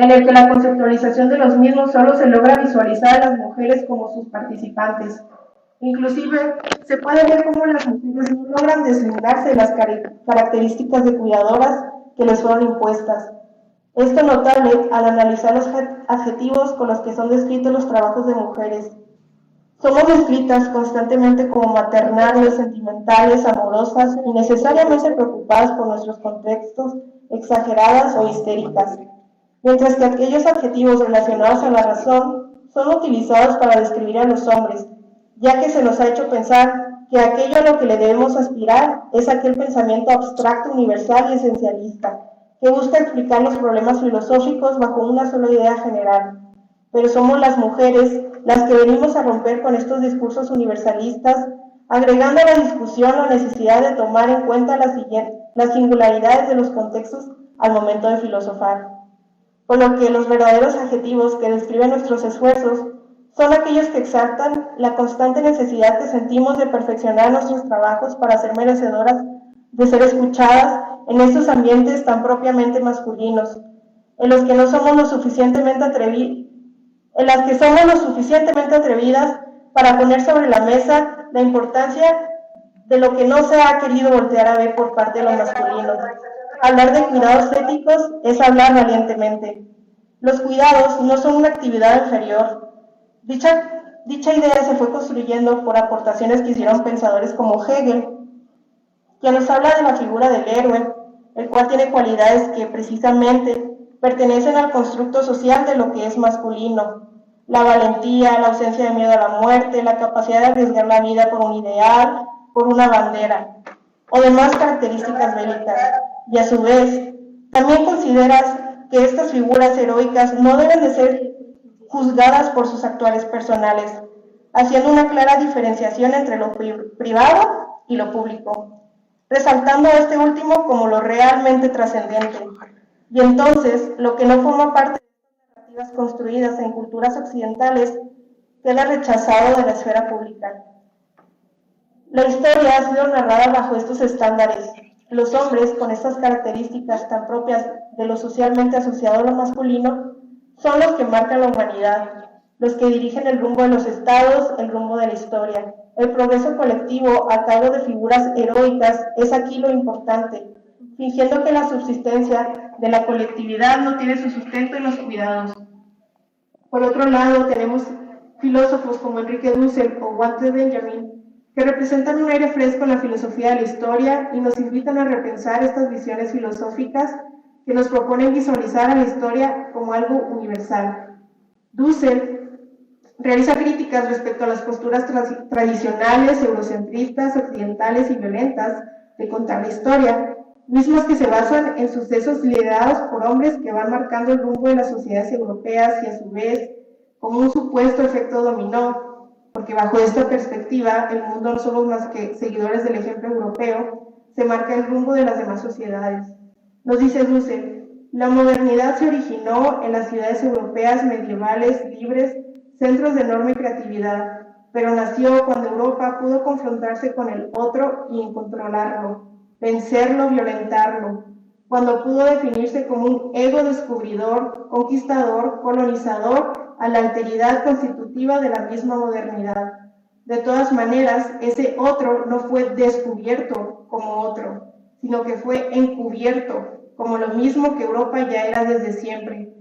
en el que la conceptualización de los mismos solo se logra visualizar a las mujeres como sus participantes. Inclusive, se puede ver cómo las mujeres no logran deslindarse de las características de cuidadoras que les fueron impuestas. Esto es notable al analizar los adjetivos con los que son descritos los trabajos de mujeres. Somos descritas constantemente como maternales, sentimentales, amorosas y necesariamente preocupadas por nuestros contextos, exageradas o histéricas, mientras que aquellos adjetivos relacionados a la razón son utilizados para describir a los hombres, ya que se nos ha hecho pensar que aquello a lo que le debemos aspirar es aquel pensamiento abstracto, universal y esencialista, que busca explicar los problemas filosóficos bajo una sola idea general. Pero somos las mujeres las que venimos a romper con estos discursos universalistas, agregando a la discusión la necesidad de tomar en cuenta las singularidades de los contextos al momento de filosofar. Por lo que los verdaderos adjetivos que describen nuestros esfuerzos son aquellos que exaltan la constante necesidad que sentimos de perfeccionar nuestros trabajos para ser merecedoras de ser escuchadas en estos ambientes tan propiamente masculinos, en los que no somos lo suficientemente atrevidas para poner sobre la mesa la importancia de lo que no se ha querido voltear a ver por parte de los masculinos. Hablar de cuidados éticos es hablar valientemente. Los cuidados no son una actividad inferior. Dicha idea se fue construyendo por aportaciones que hicieron pensadores como Hegel, que nos habla de la figura del héroe, el cual tiene cualidades que precisamente pertenecen al constructo social de lo que es masculino: la valentía, la ausencia de miedo a la muerte, la capacidad de arriesgar la vida por un ideal, por una bandera, o demás características bélicas. Y a su vez, también consideras que estas figuras heroicas no deben de ser juzgadas por sus actuales personales, haciendo una clara diferenciación entre lo privado y lo público, resaltando a este último como lo realmente trascendente. Y entonces, lo que no forma parte de estas narrativas construidas en culturas occidentales queda rechazado de la esfera pública. La historia ha sido narrada bajo estos estándares. Los hombres, con estas características tan propias de lo socialmente asociado a lo masculino, son los que marcan la humanidad, los que dirigen el rumbo de los estados, el rumbo de la historia. El progreso colectivo a cargo de figuras heroicas es aquí lo importante, fingiendo que la subsistencia de la colectividad no tiene su sustento en los cuidados. Por otro lado, tenemos filósofos como Enrique Dussel o Walter Benjamin, que representan un aire fresco en la filosofía de la historia y nos invitan a repensar estas visiones filosóficas que nos proponen visualizar a la historia como algo universal. Dussel realiza críticas respecto a las posturas tradicionales, eurocentristas, occidentales y violentas de contar la historia, mismos que se basan en sucesos liderados por hombres que van marcando el rumbo de las sociedades europeas y a su vez como un supuesto efecto dominó, porque bajo esta perspectiva el mundo no somos más que seguidores del ejemplo europeo, se marca el rumbo de las demás sociedades. Nos dice Dussel, la modernidad se originó en las ciudades europeas medievales libres, centros de enorme creatividad, pero nació cuando Europa pudo confrontarse con el otro y controlarlo, vencerlo, violentarlo, cuando pudo definirse como un ego descubridor, conquistador, colonizador, a la alteridad constitutiva de la misma modernidad. De todas maneras, ese otro no fue descubierto como otro, sino que fue encubierto, como lo mismo que Europa ya era desde siempre.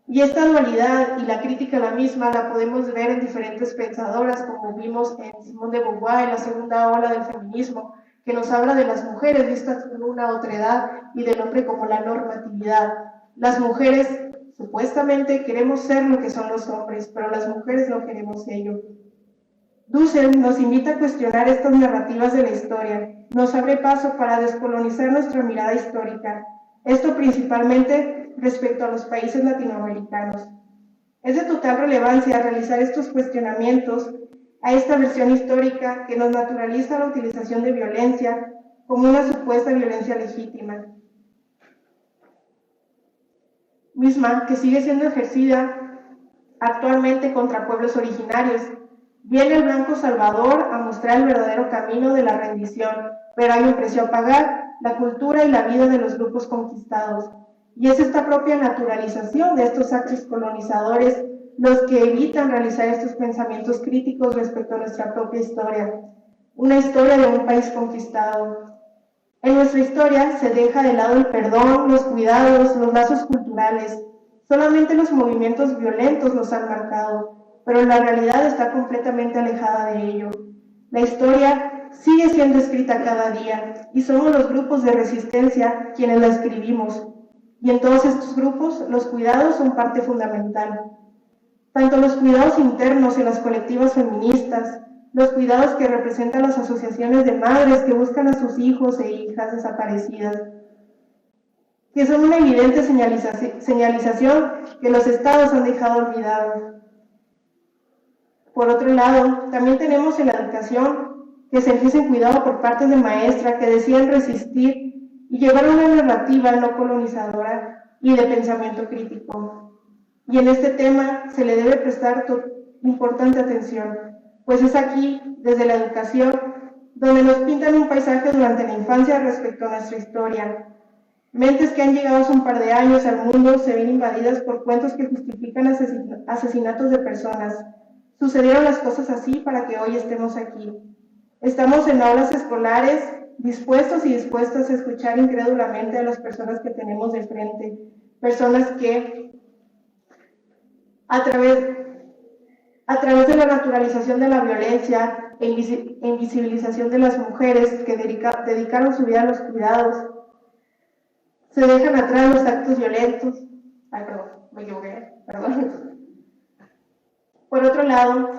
Y esta dualidad y la crítica a la misma la podemos ver en diferentes pensadoras, como vimos en Simone de Beauvoir, en la segunda ola del feminismo, que nos habla de las mujeres vistas como una otredad y del hombre como la normatividad. Las mujeres supuestamente queremos ser lo que son los hombres, pero las mujeres no queremos ello. Dussel nos invita a cuestionar estas narrativas de la historia, nos abre paso para descolonizar nuestra mirada histórica, esto principalmente respecto a los países latinoamericanos. Es de total relevancia realizar estos cuestionamientos a esta versión histórica que nos naturaliza la utilización de violencia como una supuesta violencia legítima, misma que sigue siendo ejercida actualmente contra pueblos originarios. Viene el blanco salvador a mostrar el verdadero camino de la rendición, pero hay un precio a pagar: la cultura y la vida de los grupos conquistados. Y es esta propia naturalización de estos actos colonizadores los que evitan realizar estos pensamientos críticos respecto a nuestra propia historia, una historia de un país conquistado. En nuestra historia se deja de lado el perdón, los cuidados, los lazos culturales. Solamente los movimientos violentos nos han marcado, pero la realidad está completamente alejada de ello. La historia sigue siendo escrita cada día y somos los grupos de resistencia quienes la escribimos. Y en todos estos grupos los cuidados son parte fundamental. Tanto los cuidados internos en las colectivas feministas, los cuidados que representan las asociaciones de madres que buscan a sus hijos e hijas desaparecidas, que son una evidente señalización que los estados han dejado olvidados. Por otro lado, también tenemos en la educación que se ejerce cuidado por parte de maestras que deciden resistir y llevar una narrativa no colonizadora y de pensamiento crítico. Y en este tema se le debe prestar importante atención, pues es aquí, desde la educación, donde nos pintan un paisaje durante la infancia respecto a nuestra historia. Mentes que han llegado hace un par de años al mundo se ven invadidas por cuentos que justifican asesinatos de personas. Sucedieron las cosas así para que hoy estemos aquí. Estamos en aulas escolares, dispuestos y dispuestas a escuchar incrédulamente a las personas que tenemos de frente, personas que a través de la naturalización de la violencia e invisibilización de las mujeres que dedicaron su vida a los cuidados, se dejan atrás los actos violentos. Ay, perdón, me equivoqué, perdón. Por otro lado,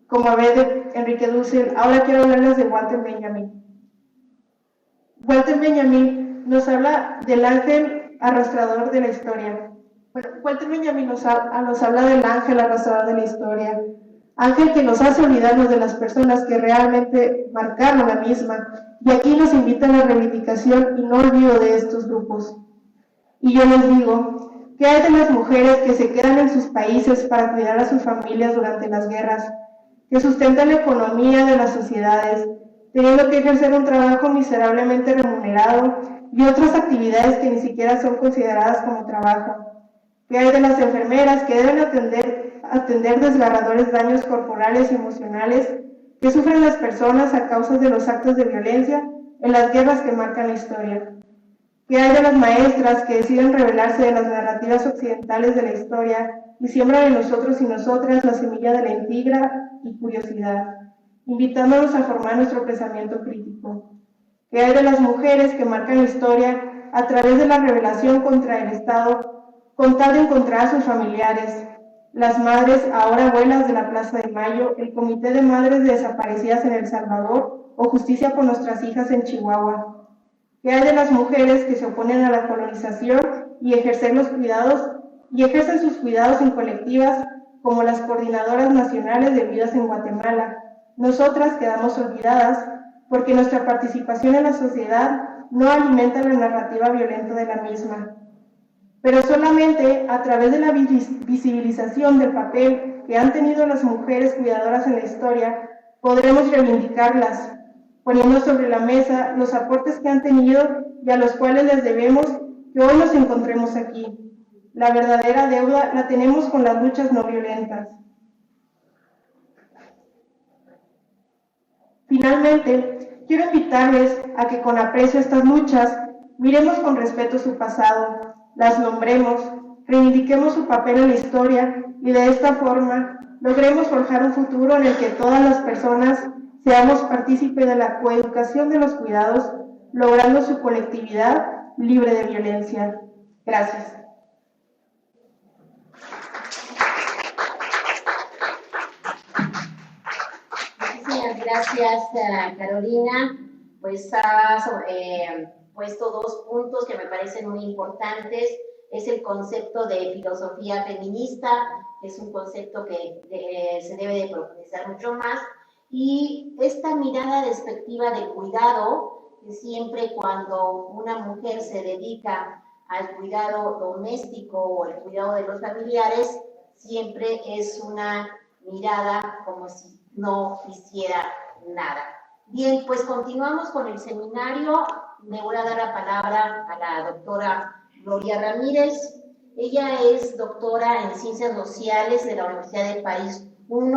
como a ver de Enrique Dussel, ahora quiero hablarles de Walter Benjamin. Walter Benjamin nos habla del ángel arrastrador de la historia. Bueno, Walter Benjamin nos habla del ángel arrastrador de la historia, ángel que nos hace olvidarnos de las personas que realmente marcaron la misma, y aquí nos invita a la reivindicación y no olvido de estos grupos. Y yo les digo, ¿qué hay de las mujeres que se quedan en sus países para cuidar a sus familias durante las guerras, que sustentan la economía de las sociedades, teniendo que ejercer un trabajo miserablemente remunerado y otras actividades que ni siquiera son consideradas como trabajo? ¿Qué hay de las enfermeras que deben atender desgarradores daños corporales y emocionales que sufren las personas a causa de los actos de violencia en las guerras que marcan la historia? ¿Qué hay de las maestras que deciden rebelarse de las narrativas occidentales de la historia y siembran en nosotros y nosotras la semilla de la intriga y curiosidad, invitándonos a formar nuestro pensamiento crítico? ¿Qué hay de las mujeres que marcan la historia a través de la rebelación contra el Estado con tal de encontrar a sus familiares? Las madres, ahora abuelas de la Plaza de Mayo, el Comité de Madres Desaparecidas en El Salvador o Justicia por Nuestras Hijas en Chihuahua. ¿Qué hay de las mujeres que se oponen a la colonización y ejercen sus cuidados en colectivas como las coordinadoras nacionales de vidas en Guatemala? Nosotras quedamos olvidadas porque nuestra participación en la sociedad no alimenta la narrativa violenta de la misma. Pero solamente a través de la visibilización del papel que han tenido las mujeres cuidadoras en la historia podremos reivindicarlas, poniendo sobre la mesa los aportes que han tenido y a los cuales les debemos que hoy nos encontremos aquí. La verdadera deuda la tenemos con las luchas no violentas. Finalmente, quiero invitarles a que con aprecio a estas luchas miremos con respeto su pasado, las nombremos, reivindiquemos su papel en la historia y de esta forma logremos forjar un futuro en el que todas las personas seamos partícipes de la coeducación de los cuidados, logrando su colectividad libre de violencia. Gracias. Muchísimas gracias, Carolina. Pues has puesto dos puntos que me parecen muy importantes. Es el concepto de filosofía feminista, que es un concepto que se debe de profundizar mucho más, y esta mirada despectiva del cuidado, que siempre cuando una mujer se dedica al cuidado doméstico o al cuidado de los familiares, siempre es una mirada como si no hiciera nada. Bien, pues continuamos con el seminario. Le voy a dar la palabra a la doctora Gloria Ramírez. Ella es doctora en Ciencias Sociales de la Universidad del País I,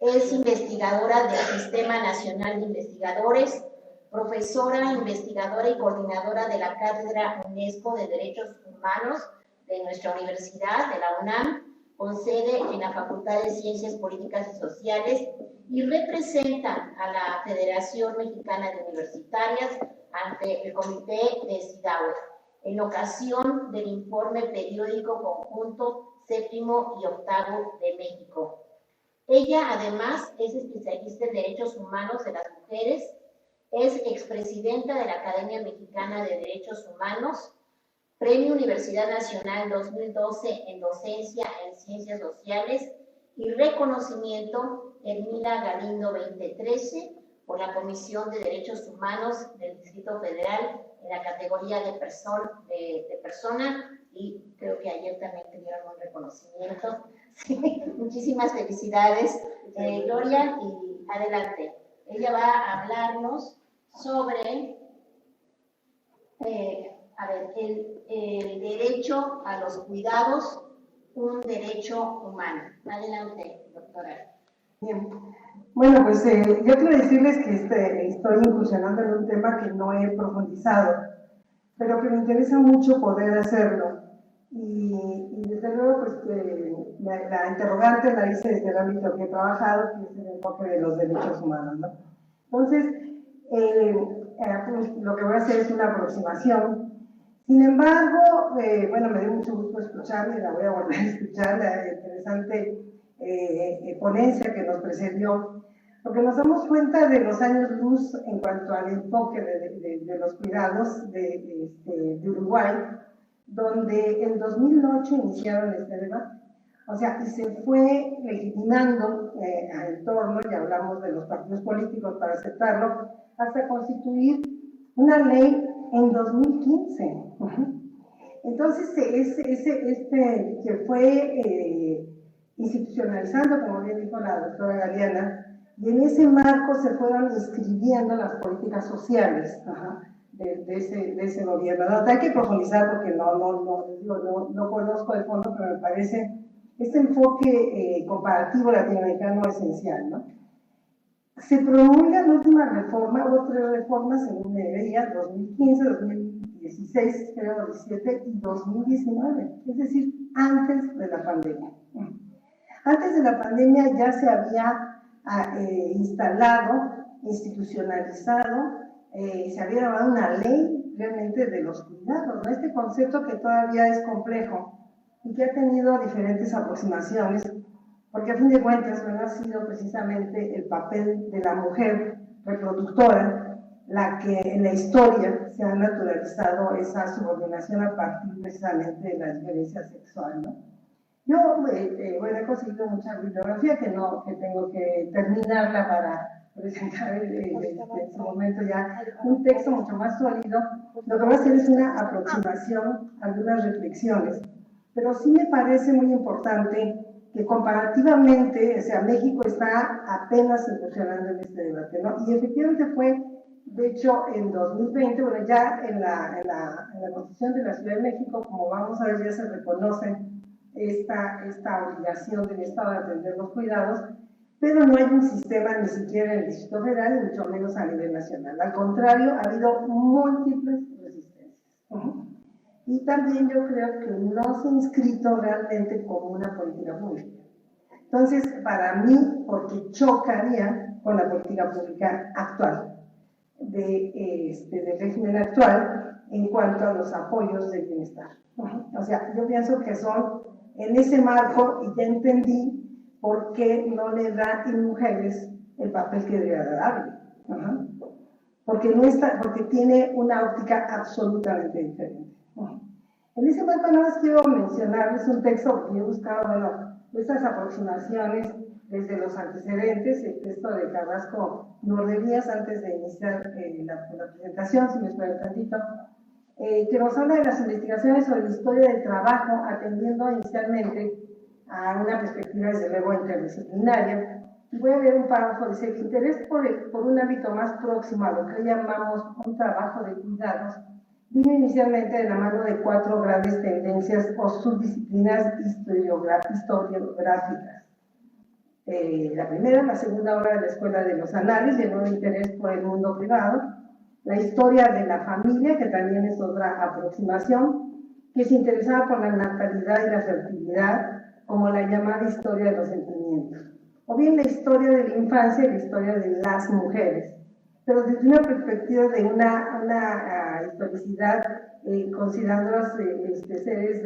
es investigadora del Sistema Nacional de Investigadores, profesora, investigadora y coordinadora de la Cátedra UNESCO de Derechos Humanos de nuestra universidad, de la UNAM, con sede en la Facultad de Ciencias Políticas y Sociales, y representa a la Federación Mexicana de Universitarias ante el Comité de CIDAW, en ocasión del informe periódico conjunto séptimo y octavo de México. Ella, además, es especialista en Derechos Humanos de las Mujeres, es expresidenta de la Academia Mexicana de Derechos Humanos, Premio Universidad Nacional 2012 en Docencia en Ciencias Sociales y reconocimiento Hermina Galindo 2013 por la Comisión de Derechos Humanos del Distrito Federal en la categoría de persona, y creo que ayer también tuvieron un reconocimiento. Sí, muchísimas felicidades, Gloria, y adelante. Ella va a hablarnos sobre el derecho a los cuidados, un derecho humano. Adelante, doctora. Bien. Bueno, pues yo quiero decirles que estoy incursionando en un tema que no he profundizado, pero que me interesa mucho poder hacerlo. Y desde luego, pues la interrogante la hice desde el ámbito que he trabajado, que es el enfoque de los derechos humanos, ¿no? Entonces, pues, lo que voy a hacer es una aproximación. Sin embargo, bueno, me dio mucho gusto escucharla y la voy a volver a escuchar, la interesante ponencia que nos precedió, porque nos damos cuenta de los años luz en cuanto al enfoque de los cuidados de Uruguay, donde en 2008 iniciaron este debate. O sea, y se fue legitimando en torno, y hablamos de los partidos políticos para aceptarlo, hasta constituir una ley en 2015. Entonces, que fue institucionalizando, como bien dijo la doctora Galeana, y en ese marco se fueron inscribiendo las políticas sociales de ese gobierno. No, hay que profundizar porque no conozco de fondo, pero me parece este enfoque comparativo latinoamericano esencial, ¿no? Se promulga la última reforma, hubo 3 reformas según me veía, 2015, 2016, creo, 2017 y 2019, es decir, antes de la pandemia. Antes de la pandemia ya se había instalado, institucionalizado, se había dado una ley realmente de los cuidados, ¿no? Este concepto que todavía es complejo y que ha tenido diferentes aproximaciones, porque a fin de cuentas no ha sido precisamente el papel de la mujer reproductora la que en la historia se ha naturalizado esa subordinación a partir precisamente de la violencia sexual, ¿no? Yo bueno, he conseguido mucha bibliografía que tengo que terminarla para presentar en su momento ya un texto mucho más sólido. Lo que voy a hacer es una aproximación, algunas reflexiones, pero sí me parece muy importante que comparativamente, o sea, México está apenas incursionando en este debate, ¿no? Y efectivamente fue, de hecho, en 2020, bueno, ya en la Constitución de la Ciudad de México, como vamos a ver, ya se reconoce esta obligación del Estado de atender los cuidados, pero no hay un sistema ni siquiera en el Distrito Federal, ni mucho menos a nivel nacional. Al contrario, ha habido múltiples resistencias. Y también yo creo que no se ha inscrito realmente como una política pública. Entonces, para mí, porque chocaría con la política pública actual, del régimen actual, en cuanto a los apoyos del bienestar. O sea, yo pienso que son en ese marco, y ya entendí por qué no le da a mujeres el papel que debería darle. Porque tiene una óptica absolutamente diferente. En ese marco nada más quiero mencionarles un texto que he buscado, bueno, estas aproximaciones desde los antecedentes, el texto de Carrasco Norderías, antes de iniciar la presentación, si me esperan tantito, que nos habla de las investigaciones sobre la historia del trabajo, atendiendo inicialmente a una perspectiva, desde luego, interdisciplinaria. Y voy a leer un párrafo, dice: el interés por un ámbito más próximo a lo que llamamos un trabajo de cuidados Vino inicialmente de la mano de 4 grandes tendencias o subdisciplinas historiográficas. La primera, la segunda obra de la Escuela de los Anales, llenó de interés por el mundo privado. La historia de la familia, que también es otra aproximación, que se interesaba por la natalidad y la fertilidad, como la llamada historia de los sentimientos. O bien la historia de la infancia y la historia de las mujeres, pero desde una perspectiva de una historicidad, considerándolos seres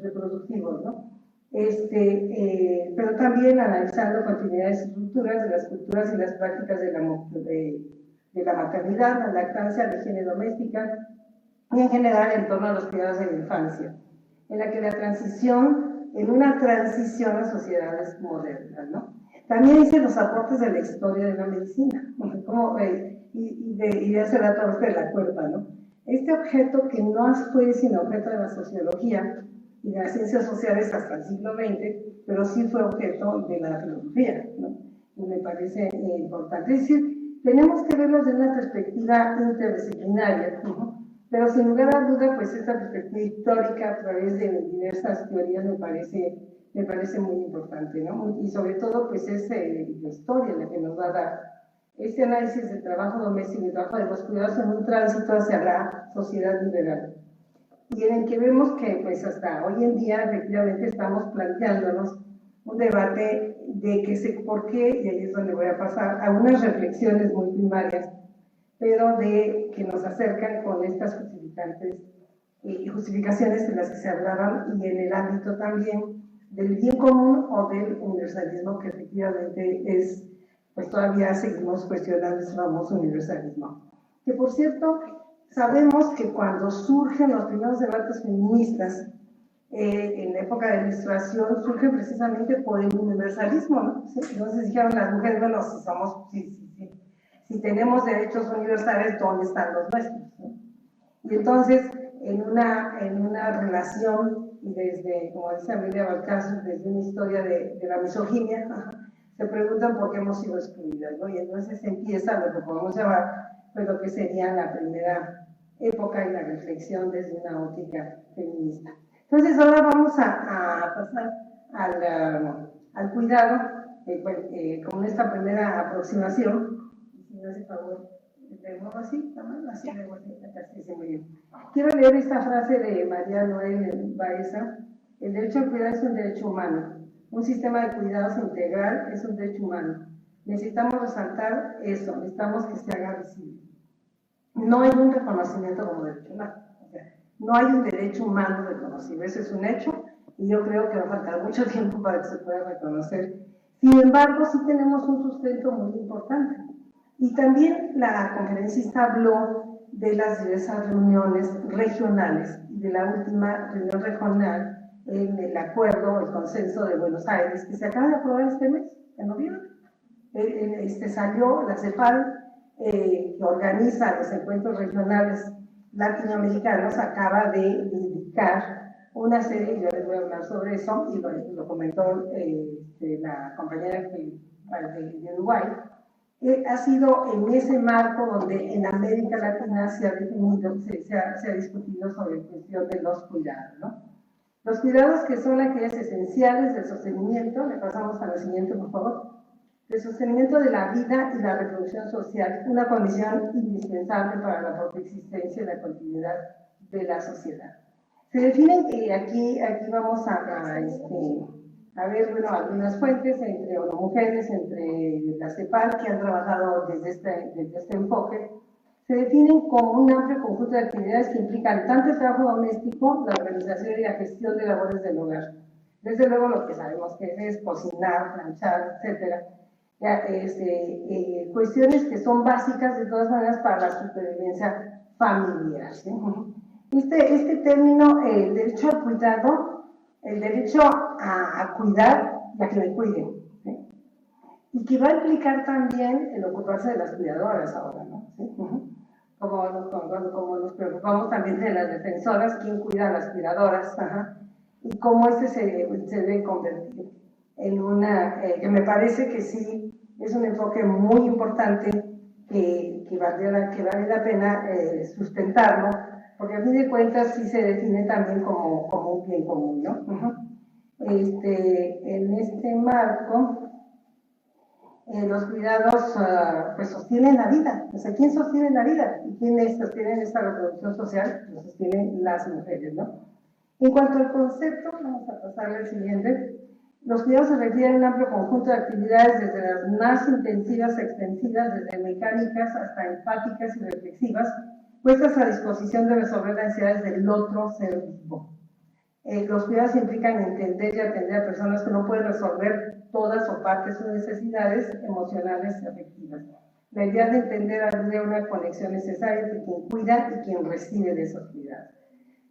reproductivos, ¿no? Pero también analizando continuidades y estructuras de las culturas y las prácticas de la maternidad, la lactancia, la higiene doméstica y en general en torno a los cuidados de la infancia, en la que en una transición a sociedades modernas, ¿no? También hice los aportes de la historia de la medicina, y de hace rato de la cuerpa, ¿no? Este objeto que no fue sino objeto de la sociología y de las ciencias sociales hasta el siglo XX, pero sí fue objeto de la filosofía, ¿no? Y me parece importante. Es decir, tenemos que verlos desde una perspectiva interdisciplinaria, ¿no? Pero sin lugar a duda, pues esta perspectiva histórica a través de diversas teorías me parece muy importante, ¿no? Y sobre todo, pues es la historia la que nos va a dar este análisis del trabajo doméstico y el trabajo de los cuidados en un tránsito hacia la sociedad liberal. Y en el que vemos que pues hasta hoy en día efectivamente estamos planteándonos un debate de por qué, y ahí es donde voy a pasar a unas reflexiones muy primarias, pero que nos acercan con estas justificaciones de las que se hablaban y en el ámbito también del bien común o del universalismo, que efectivamente pues todavía seguimos cuestionando ese famoso universalismo. Que por cierto, sabemos que cuando surgen los primeros debates feministas en la época de la Ilustración, surgen precisamente por el universalismo, ¿no? ¿Sí? Entonces dijeron las mujeres, bueno, si tenemos derechos universales, ¿dónde están los nuestros? ¿No? Y entonces, en una relación, y desde, como dice Amelia Valcárcel, desde una historia de la misoginia, se preguntan por qué hemos sido excluidas, ¿no? Y entonces empieza lo que podemos llamar, pues lo que sería la primera época y la reflexión desde una óptica feminista. Entonces ahora vamos a pasar al cuidado, con esta primera aproximación. Si me hace favor, de nuevo así, así de vuelta, así muy bien. Quiero leer esta frase de María Noel Baeza: el derecho al cuidado es un derecho humano. Un sistema de cuidados integral es un derecho humano. Necesitamos resaltar eso, necesitamos que se haga visible. No hay un reconocimiento como derecho humano. O sea, no hay un derecho humano reconocible, eso es un hecho, y yo creo que va a faltar mucho tiempo para que se pueda reconocer. Sin embargo, sí tenemos un sustento muy importante. Y también la conferencista habló de las diversas reuniones regionales, y de la última reunión regional en el acuerdo, el consenso de Buenos Aires, que se acaba de aprobar este mes, en noviembre. Salió la CEPAL, que organiza los encuentros regionales latinoamericanos, acaba de indicar una serie, yo les voy a hablar sobre eso, y lo comentó la compañera de Uruguay. Ha sido en ese marco donde en América Latina se ha definido, se ha discutido sobre la cuestión de los cuidados, ¿no? Los cuidados que son aquellas esenciales del sostenimiento, le pasamos a la siguiente, por favor, del sostenimiento de la vida y la reproducción social, una condición indispensable para la propia existencia y la continuidad de la sociedad. Se definen, aquí vamos a ver, bueno, algunas fuentes entre mujeres, entre la CEPAL, que han trabajado desde este enfoque. Se definen como un amplio conjunto de actividades que implican tanto el trabajo doméstico, la organización y la gestión de labores del hogar. Desde luego lo que sabemos que es cocinar, planchar, etcétera. Cuestiones que son básicas de todas maneras para la supervivencia familiar, ¿sí? Este término, el derecho al cuidado, el derecho a cuidar y a que me cuiden, ¿sí? Y que va a implicar también el ocuparse de las cuidadoras ahora, ¿no? ¿Sí? Como nos preocupamos también de las defensoras, quién cuida a las cuidadoras, y cómo se debe convertir en una, que me parece que sí es un enfoque muy importante, que vale la pena sustentarlo, porque a fin de cuentas sí se define también como un bien común, ¿no? En este marco, los cuidados pues sostienen la vida. O sea, ¿quién sostiene la vida? ¿Y quiénes sostienen esta reproducción social? Lo sostienen las mujeres, ¿no? En cuanto al concepto, vamos a pasarle al siguiente. Los cuidados se refieren a un amplio conjunto de actividades, desde las más intensivas e extensivas, desde mecánicas hasta empáticas y reflexivas, puestas a disposición de resolver las necesidades del otro ser vivo. Los cuidados implican entender y atender a personas que no pueden resolver todas o parte de sus necesidades emocionales y afectivas. La idea de entender ayuda a una conexión necesaria entre quien cuida y quien recibe de esos cuidados.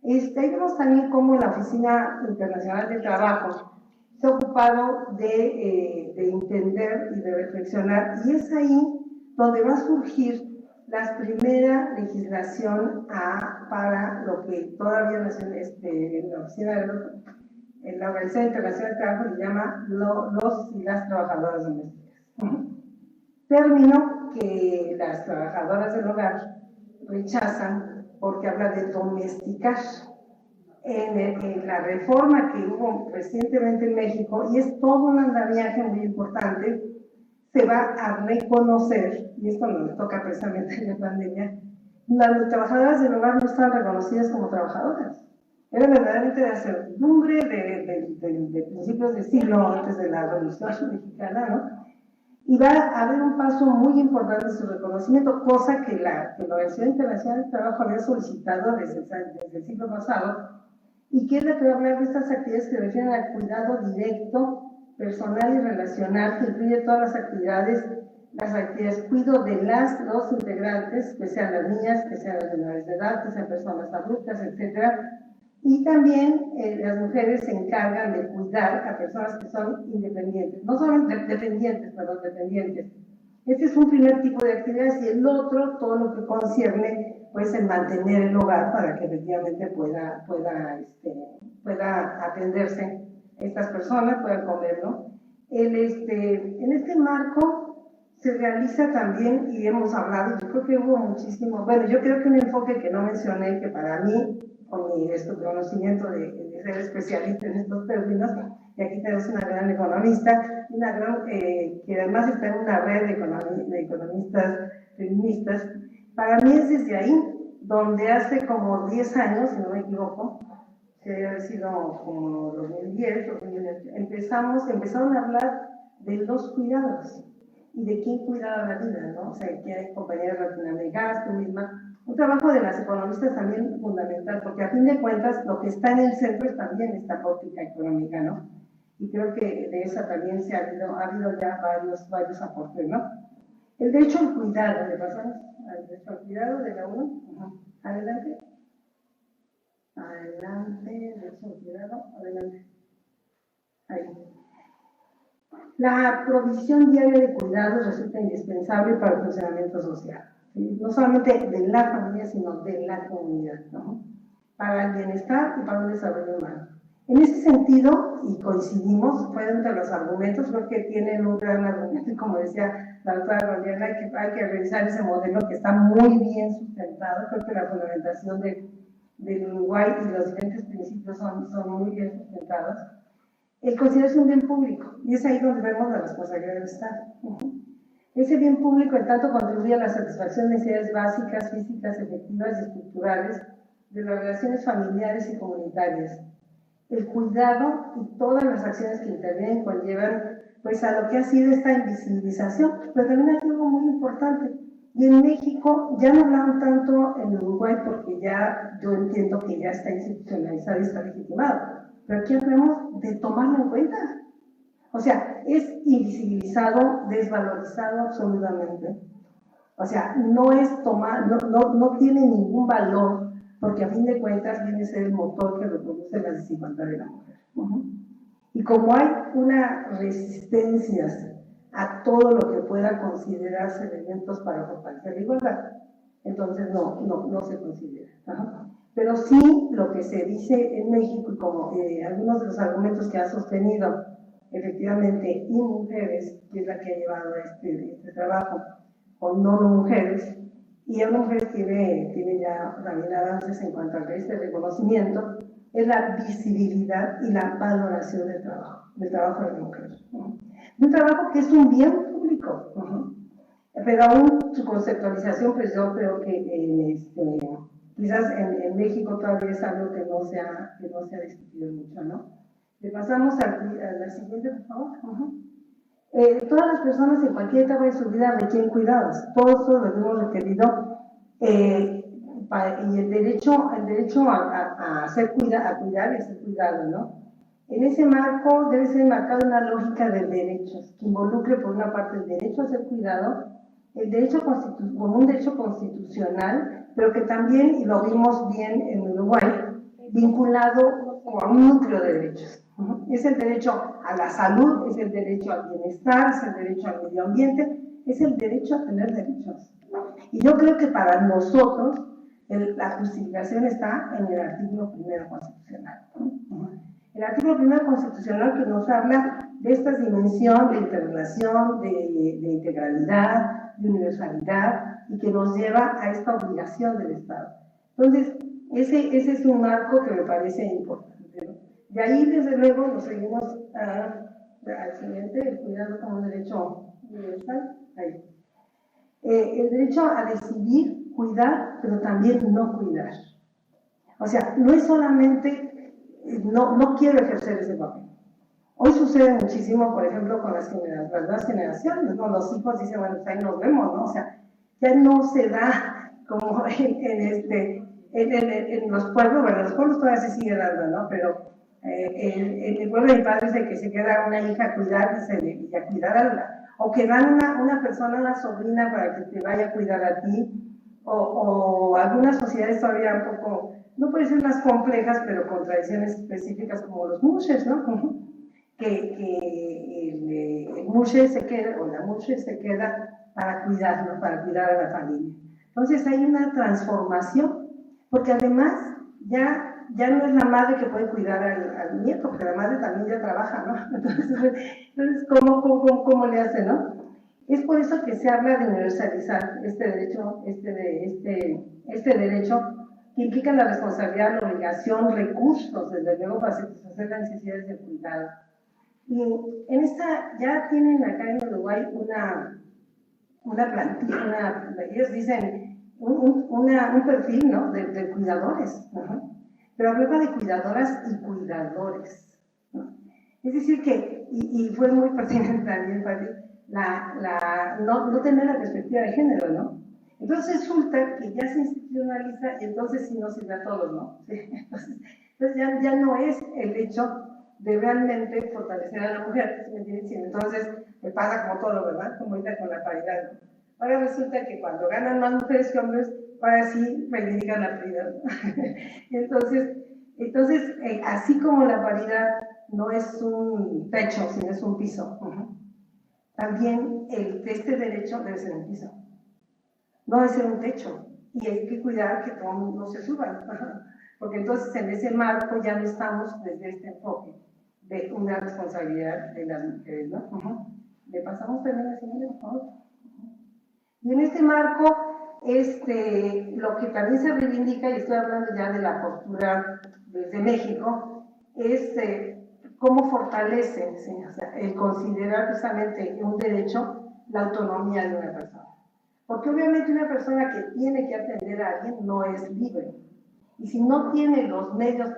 Ahí vemos también cómo la Oficina Internacional del Trabajo se ha ocupado de entender y de reflexionar, y es ahí donde va a surgir la primera legislación para lo que todavía en la Oficina en la Organización Internacional del Trabajo le llama los y las trabajadoras domésticas. Término que las trabajadoras del hogar rechazan porque habla de domesticar. En la reforma que hubo recientemente en México, y es todo un andamiaje muy importante, se va a reconocer, y esto nos toca precisamente en la pandemia, las trabajadoras del hogar no están reconocidas como trabajadoras. Era verdaderamente de servidumbre de principios de siglo antes de la Revolución Mexicana, ¿no? Y va a haber un paso muy importante en su reconocimiento, cosa que la Organización Internacional del Trabajo había solicitado desde el siglo pasado, y que es la que va a hablar de estas actividades que refieren al cuidado directo, personal y relacional, que incluye todas las actividades cuido de los integrantes, que sean las niñas, que sean las menores de edad, que sean personas adultas, etc. Y también las mujeres se encargan de cuidar a personas que son independientes, no son dependientes, perdón, dependientes. Este es un primer tipo de actividades, y el otro, todo lo que concierne pues el mantener el hogar para que efectivamente pueda atenderse estas personas, puedan comer, ¿no? En este marco se realiza también, y hemos hablado, yo creo que hubo muchísimo, bueno, yo creo que un enfoque que no mencioné, que para mí, con mi conocimiento de ser especialista en estos términos, y aquí tenemos una gran economista, que además está en una red de economistas feministas. Para mí es desde ahí, donde hace como 10 años, si no me equivoco, que debe haber sido como 2010, 2011, empezaron a hablar de los cuidados y de quién cuidaba la vida, ¿no? O sea, que hay compañeras latinoamericanas, tú misma. Un trabajo de las economistas también fundamental, porque a fin de cuentas lo que está en el centro es también esta óptica económica, ¿no? Y creo que de esa también ha habido ya varios aportes, ¿no? El derecho al cuidado, ¿le pasamos al derecho al cuidado de la 1? Adelante. Adelante, derecho al cuidado, adelante. Ahí. La provisión diaria de cuidados resulta indispensable para el funcionamiento social, ¿sí? No solamente de la familia, sino de la comunidad, ¿no? Para el bienestar y para el desarrollo humano. En ese sentido, y coincidimos, fue entre los argumentos, creo que tienen un gran argumento, como decía la doctora Rodiana, que hay que revisar ese modelo que está muy bien sustentado. Creo que la fundamentación del Uruguay y los diferentes principios son muy bien sustentados. El considerarse un bien público, y es ahí donde vemos la responsabilidad del Estado. Ese bien público, en tanto, contribuye a la satisfacción de necesidades básicas, físicas, efectivas y estructurales de las relaciones familiares y comunitarias. El cuidado y todas las acciones que intervienen conllevan pues a lo que ha sido esta invisibilización, pero también hay algo muy importante. Y en México ya no hablan tanto en Uruguay, porque ya yo entiendo que ya está institucionalizado y está legitimado, pero aquí hablamos de tomarlo en cuenta. O sea, es invisibilizado, desvalorizado absolutamente. O sea, no es no tiene ningún valor, porque a fin de cuentas viene a ser el motor que reproduce la desigualdad de la mujer. Y como hay unas resistencias a todo lo que pueda considerarse elementos para fortalecer la igualdad, entonces no se considera. Pero sí lo que se dice en México, y como algunos de los argumentos que ha sostenido efectivamente y mujeres, que es la que ha llevado este trabajo con no mujeres, y a una mujer tiene ya también avances en cuanto a este reconocimiento, es la visibilidad y la valoración del trabajo de la mujer. Un trabajo que es un bien público, pero aún su conceptualización, pues yo creo que quizás en México todavía es algo que no se ha discutido mucho, ¿no? Le pasamos a la siguiente, por favor. Todas las personas en cualquier etapa de su vida requieren cuidados, todos lo hemos referido, y el derecho a cuidar y ser cuidado, ¿no? En ese marco debe ser marcada una lógica del derecho, que involucre por una parte el derecho a ser cuidado, el derecho como un derecho constitucional, pero que también, y lo vimos bien en Uruguay, vinculado a un núcleo de derechos. Es el derecho a la salud, es el derecho al bienestar, es el derecho al medio ambiente, es el derecho a tener derechos. Y yo creo que para nosotros la justificación está en el artículo 1 constitucional. El artículo 1 constitucional que nos habla de esta dimensión de interrelación, de integralidad, de universalidad, y que nos lleva a esta obligación del Estado. Entonces, ese es un marco que me parece importante, ¿no? De ahí, desde luego, nos seguimos al siguiente, el cuidado como un derecho universal. Ahí. El derecho a decidir, cuidar, pero también no cuidar. O sea, no es solamente, no quiero ejercer ese papel. Hoy sucede muchísimo, por ejemplo, con las nuevas generaciones, ¿no? Los hijos dicen, bueno, pues ahí nos vemos, ¿no? O sea, ya no se da como en los pueblos, bueno, en los pueblos todavía se sigue dando, ¿no? Pero en el pueblo de mi padre es de que se queda una hija a cuidar y a cuidar o que dan una persona, una sobrina para que te vaya a cuidar a ti, o algunas sociedades todavía un poco, no pueden ser más complejas, pero con tradiciones específicas como los mushes, ¿no? Que el mushe se queda, o la mushe se queda para cuidar, ¿no? Para cuidar a la familia. Entonces hay una transformación, porque además ya no es la madre que puede cuidar al nieto, porque la madre también ya trabaja, ¿no? Entonces ¿cómo le hace, no? Es por eso que se habla de universalizar este derecho, este derecho que implica la responsabilidad, la obligación, recursos, desde luego, para satisfacer las necesidades de cuidado. Y en ya tienen acá en Uruguay una plantilla, ellos dicen un perfil, ¿no? de cuidadores, ¿no? Pero hablaba de cuidadoras y cuidadores, ¿no? Es decir que, y fue muy pertinente también no tener la perspectiva de género, ¿no? Entonces resulta que ya se institucionaliza y entonces sí nos sirve a todos, ¿no? Entonces ya no es el hecho de realmente fortalecer a la mujer, ¿sí me entiendes? Entonces me pasa como todo, ¿verdad? Como ahorita con la paridad, ¿no? Ahora resulta que cuando ganan más mujeres que hombres, ahora sí reivindican la paridad, ¿no? Entonces así como la paridad no es un techo, sino es un piso, también este derecho debe ser un piso, no debe ser un techo, y hay que cuidar que todo el mundo se suba, porque entonces en ese marco ya no estamos desde este enfoque de una responsabilidad de las mujeres, ¿no? Le pasamos también a señora, por favor. Y en este marco, lo que también se reivindica, y estoy hablando ya de la postura desde México, es cómo fortalece, ¿sí? O sea, el considerar precisamente un derecho la autonomía de una persona. Porque obviamente una persona que tiene que atender a alguien no es libre. Y si no tiene los medios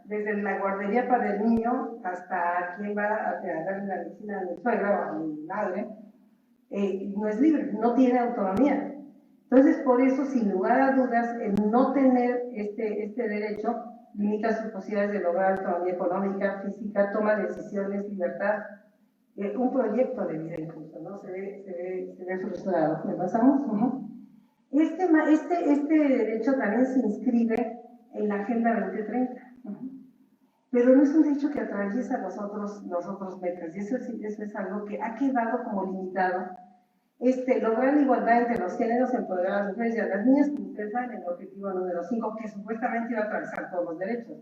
desde la guardería para el niño hasta quien va a darle la medicina a mi suegra o a mi madre, no es libre, no tiene autonomía. Entonces, por eso, sin lugar a dudas, el no tener este derecho limita sus posibilidades de lograr autonomía económica, física, toma de decisiones, libertad, un proyecto de vida incluso, ¿no? Se ve frustrado. ¿Le pasamos? Este derecho también se inscribe en la Agenda 2030, pero no es un derecho que atraviesa los otros metas, y eso es algo que ha quedado como limitado. Lograr la igualdad entre los géneros, empoderar a las mujeres y a las niñas, como ustedes saben, el objetivo número 5, que supuestamente iba a atravesar todos los derechos.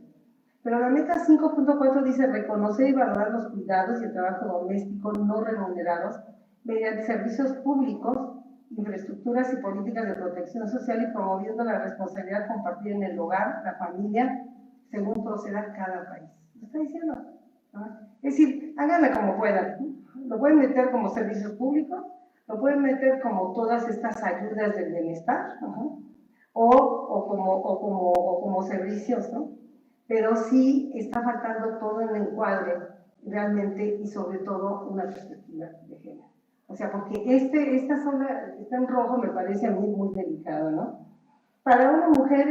Pero la meta 5.4 dice reconocer y valorar los cuidados y el trabajo doméstico no remunerados mediante servicios públicos infraestructuras y políticas de protección social y promoviendo la responsabilidad compartida en el hogar, la familia, según proceda cada país. Lo está diciendo, ¿no? Es decir, háganlo como puedan. Lo pueden meter como servicios públicos, lo pueden meter como todas estas ayudas del bienestar, o como servicios, ¿no? Pero sí está faltando todo el encuadre realmente y sobre todo una perspectiva de género. O sea, porque esta zona que está en rojo me parece a mí muy delicado, ¿no? Para una mujer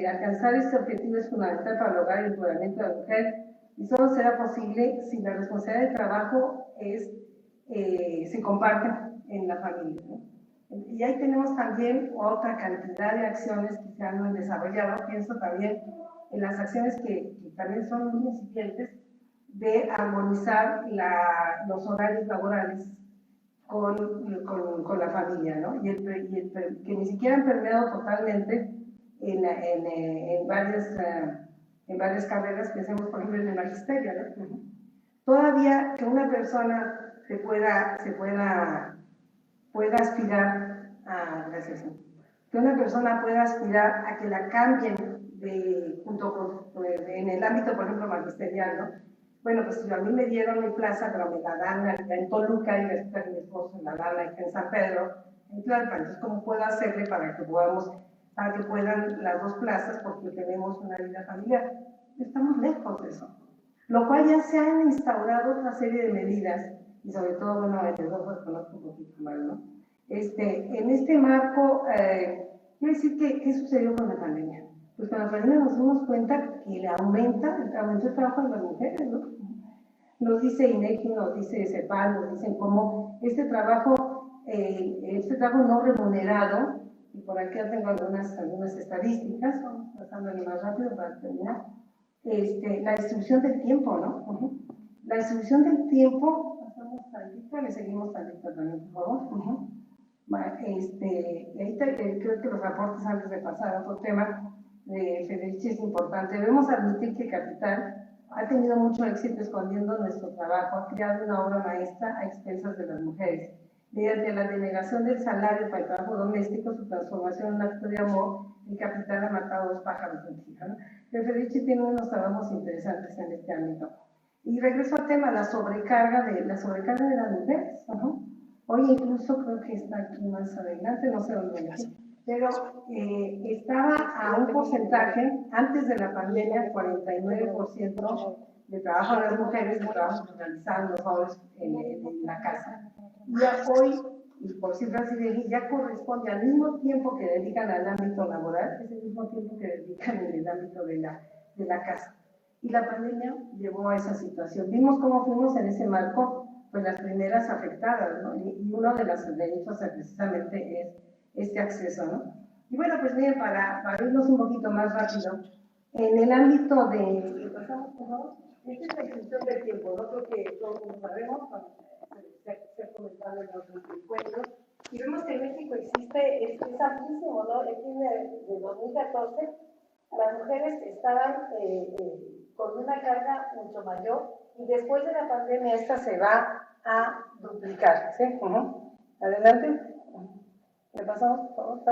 alcanzar este objetivo es fundamental para lograr el empoderamiento de la mujer y solo será posible si la responsabilidad del trabajo se comparte en la familia, ¿no? Y ahí tenemos también otra cantidad de acciones que se han desarrollado. Pienso también en las acciones que también son muy incipientes de armonizar los horarios laborales con la familia, ¿no? Que ni siquiera han permeado totalmente en varias carreras, pensemos por ejemplo en el magisterio, ¿no? Todavía que una persona pueda aspirar a, gracias, que una persona pueda aspirar a que la cambien en el ámbito, por ejemplo, magisterial, ¿no? Bueno, pues a mí me dieron mi plaza, pero me la dan en Toluca y resulta que mi esposo me la dan en San Pedro, en Tlalpan. Entonces, ¿cómo puedo hacerle para que puedan las dos plazas porque tenemos una vida familiar? Estamos lejos de eso. Lo cual ya se han instaurado otra serie de medidas, y sobre todo, bueno, el Rodolfo conozco un poquito más, ¿no? En este marco, quiero decir que, ¿qué sucedió con la pandemia? Pues con la pandemia nos dimos cuenta que aumentó el trabajo de las mujeres, ¿no? Nos dice INEGI, nos dice CEPAL, nos dicen cómo este trabajo no remunerado, y por aquí ya tengo algunas estadísticas, pasándole más rápido para terminar, la distribución del tiempo, ¿no? La distribución del tiempo, pasamos tantito, le seguimos tantito también, por favor. Ahorita creo que los reportes antes de pasar a otro tema de Federici es importante. Debemos admitir que Capital ha tenido mucho éxito escondiendo nuestro trabajo, ha creado una obra maestra a expensas de las mujeres. Mediante la denegación del salario para el trabajo doméstico, su transformación en un acto de amor, el Capital ha matado dos pájaros de un tiro, ¿no? Federici tiene unos trabajos interesantes en este ámbito. Y regreso al tema, la sobrecarga de las mujeres. Hoy incluso creo que está aquí más adelante, no sé dónde es, pero estaba a un porcentaje, antes de la pandemia, 49% de trabajo de las mujeres, de trabajo que realizaban los hombres en la casa. Y hoy, y por cifras y ya corresponde al mismo tiempo que dedican al ámbito laboral, es el mismo tiempo que dedican en el ámbito de la casa. Y la pandemia llevó a esa situación. Vimos cómo fuimos en ese marco, pues las primeras afectadas, ¿no? Y uno de los derechos precisamente es este acceso, ¿no? Y bueno, pues miren, para irnos un poquito más rápido, en el ámbito de, pasamos por favor, esta es la extensión del tiempo, ¿no? Creo que todos lo sabemos, se ha comentado en otros encuentros, y vemos que en México existe, es amplísimo, ¿no? Aquí de 2014, las mujeres estaban con una carga mucho mayor, y después de la pandemia esta se va a duplicar, ¿sí? Adelante. ¿Le pasamos, por favor?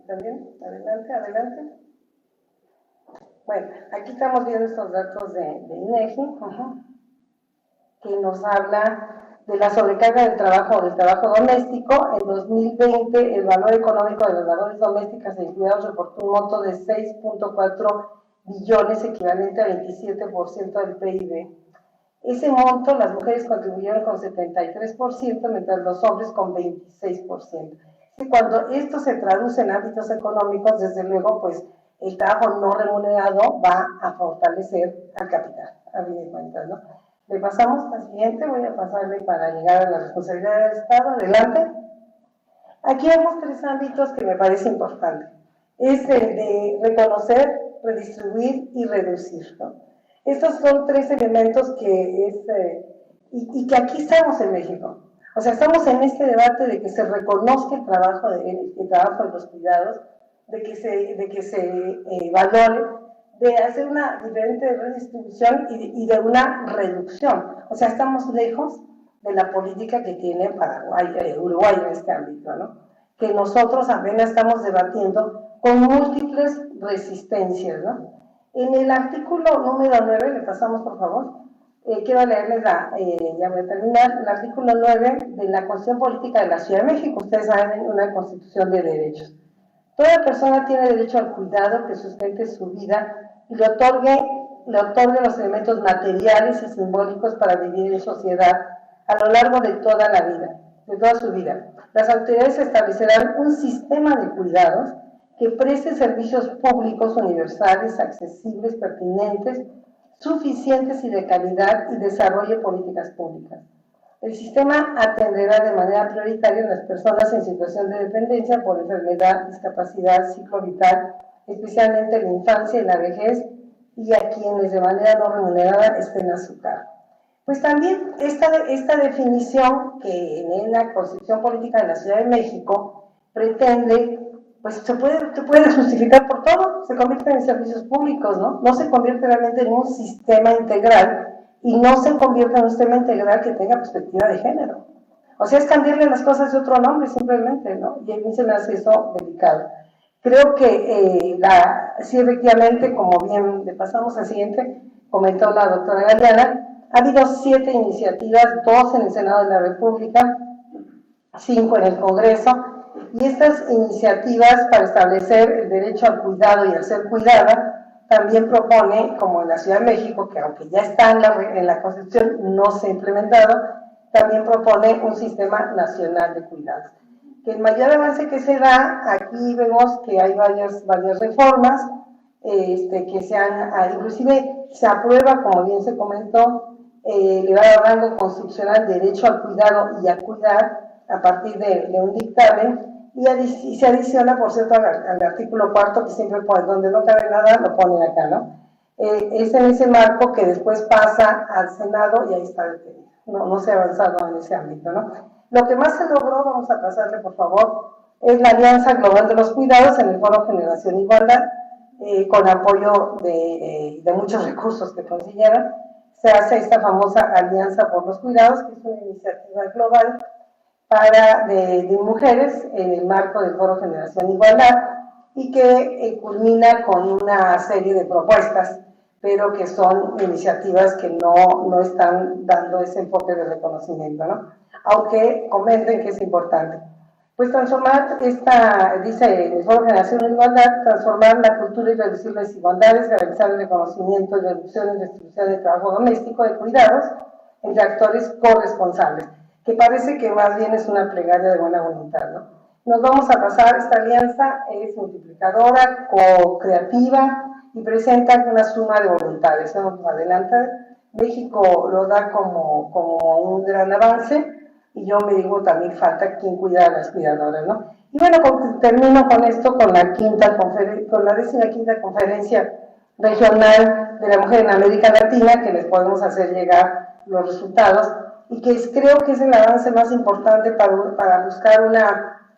También, adelante. Bueno, aquí estamos viendo estos datos de INEGI, que nos habla de la sobrecarga del trabajo doméstico. En 2020, el valor económico de las labores domésticas e empleados reportó un monto de 6.4 billones, equivalente a 27% del PIB. Ese monto, las mujeres contribuyeron con 73%, mientras los hombres con 26%. Y cuando esto se traduce en ámbitos económicos, desde luego, pues el trabajo no remunerado va a fortalecer al capital, a fin de cuentas, ¿no? Le pasamos a la siguiente, voy a pasarle para llegar a la responsabilidad del Estado. Adelante. Aquí vemos tres ámbitos que me parece importante. Es el de reconocer, redistribuir y reducir, ¿no? Estos son tres elementos que y que aquí estamos en México. O sea, estamos en este debate de que se reconozca el trabajo de los cuidados, de que se valore, de hacer una diferente redistribución y de una reducción. O sea, estamos lejos de la política que tiene Paraguay, Uruguay en este ámbito, ¿no? Que nosotros apenas estamos debatiendo con múltiples resistencias, ¿no? En el artículo número 9, le pasamos por favor, quiero leerles ya voy a terminar, el artículo 9 de la Constitución Política de la Ciudad de México. Ustedes saben, una constitución de derechos. Toda persona tiene derecho al cuidado que sustente su vida y le otorgue los elementos materiales y simbólicos para vivir en sociedad a lo largo de toda la vida, de toda su vida. Las autoridades establecerán un sistema de cuidados que preste servicios públicos universales, accesibles, pertinentes, suficientes y de calidad, y desarrolle políticas públicas. El sistema atenderá de manera prioritaria a las personas en situación de dependencia por enfermedad, discapacidad, ciclo vital, especialmente en la infancia y la vejez, y a quienes de manera no remunerada estén a su cargo. Pues también esta definición que en la Constitución Política de la Ciudad de México pretende, pues se puede justificar por todo, se convierte en servicios públicos, ¿no? No se convierte realmente en un sistema integral, y no se convierte en un sistema integral que tenga perspectiva de género. O sea, es cambiarle las cosas de otro nombre simplemente, ¿no? Y a mí se me hace eso delicado. Creo que sí, efectivamente, como bien le pasamos al siguiente, comentó la doctora Galeana, ha habido 7 iniciativas, 2 en el Senado de la República, 5 en el Congreso, y estas iniciativas para establecer el derecho al cuidado y al ser cuidada también propone, como en la Ciudad de México, que aunque ya está en la Constitución, no se ha implementado, también propone un sistema nacional de cuidados. Que el mayor avance que se da, aquí vemos que hay varias reformas, que se han, inclusive se aprueba, como bien se comentó, le va a dar rango constitucional derecho al cuidado y a cuidar a partir de un dictamen, y se adiciona, por cierto, al artículo 4, que siempre pone, donde no cabe nada, lo ponen acá, ¿no? Es en ese marco que después pasa al Senado y ahí está detenido. No se ha avanzado en ese ámbito, ¿no? Lo que más se logró, vamos a pasarle, por favor, es la Alianza Global de los Cuidados en el Foro Generación Igualdad, con apoyo de muchos recursos que consiguieron. Se hace esta famosa Alianza por los Cuidados, que es una iniciativa global de mujeres en el marco del Foro Generación Igualdad, y que culmina con una serie de propuestas, pero que son iniciativas que no están dando ese enfoque de reconocimiento, ¿no? Aunque comenten que es importante. Pues transformar dice el Foro Generación Igualdad, transformar la cultura y reducir las desigualdades, garantizar el reconocimiento y reducción y distribución de trabajo doméstico de cuidados entre actores corresponsables, que parece que más bien es una plegaria de buena voluntad, ¿no? Nos vamos a pasar, esta alianza es multiplicadora, co-creativa y presenta una suma de voluntades. Vamos a adelantar. México lo da como un gran avance, y yo me digo también falta quien cuida a las cuidadoras, ¿no? Y bueno, termino con esto, con la 15ª conferencia regional de la mujer en América Latina, que les podemos hacer llegar los resultados, y que creo que es el avance más importante para buscar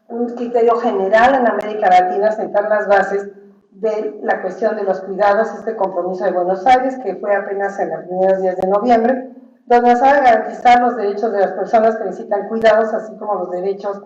un criterio general en América Latina, sentar las bases de la cuestión de los cuidados, este compromiso de Buenos Aires, que fue apenas en los primeros días de noviembre, donde nos va a garantizar los derechos de las personas que necesitan cuidados, así como los derechos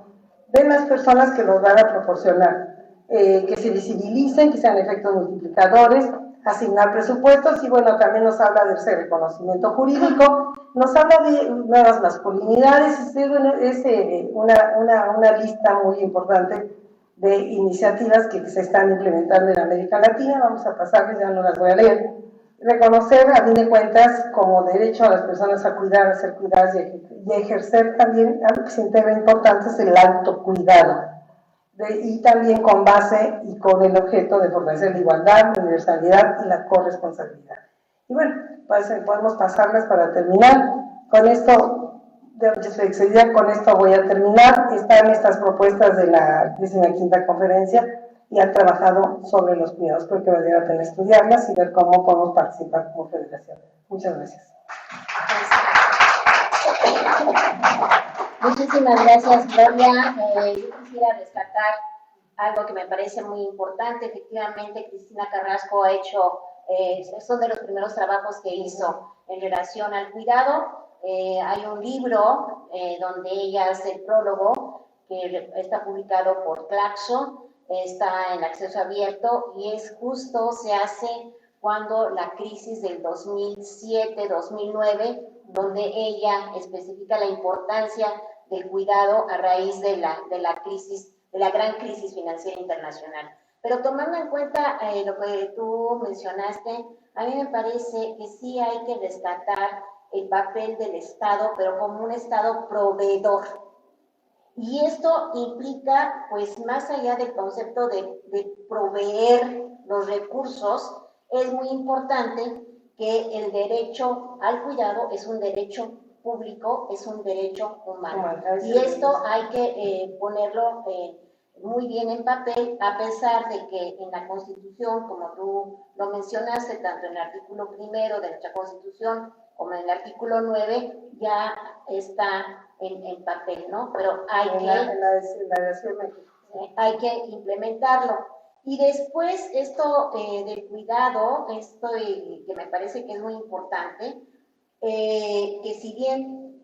de las personas que los van a proporcionar, que se visibilicen, que sean efectos multiplicadores, asignar presupuestos, y bueno, también nos habla de ese reconocimiento jurídico, nos habla de nuevas masculinidades, es una lista muy importante de iniciativas que se están implementando en América Latina. Vamos a pasarles, ya no las voy a leer. Reconocer, a fin de cuentas, como derecho a las personas a cuidar, a ser cuidadas y ejercer también, algo que se integra importante, es el autocuidado. Y también con base y con el objeto de fortalecer la igualdad, la universalidad y la corresponsabilidad. Y bueno, pues podemos pasarlas para terminar. Con esto, de mucha flexibilidad, con esto voy a terminar. Están estas propuestas de la 15ª conferencia y han trabajado sobre los cuidados. Creo que valdría la pena estudiarlas y ver cómo podemos participar como federación. Muchas gracias. Muchísimas gracias, Gloria. Yo quisiera destacar algo que me parece muy importante. Efectivamente, Cristina Carrasco ha hecho, son de los primeros trabajos que hizo en relación al cuidado. Hay un libro donde ella hace el prólogo que está publicado por Claxo, está en acceso abierto y es justo, se hace cuando la crisis del 2007-2009, donde ella especifica la importancia del cuidado a raíz de la crisis, de la gran crisis financiera internacional. Pero tomando en cuenta lo que tú mencionaste, a mí me parece que sí hay que rescatar el papel del Estado, pero como un Estado proveedor. Y esto implica, pues más allá del concepto de proveer los recursos, es muy importante que el derecho al cuidado es un derecho público, es un derecho humano. Y esto hay que ponerlo muy bien en papel, a pesar de que en la Constitución, como tú lo mencionaste, tanto en el artículo 1 de nuestra Constitución como en el artículo 9, ya está en papel, ¿no? Pero hay que implementarlo. Y después esto del cuidado, esto que me parece que es muy importante, que si bien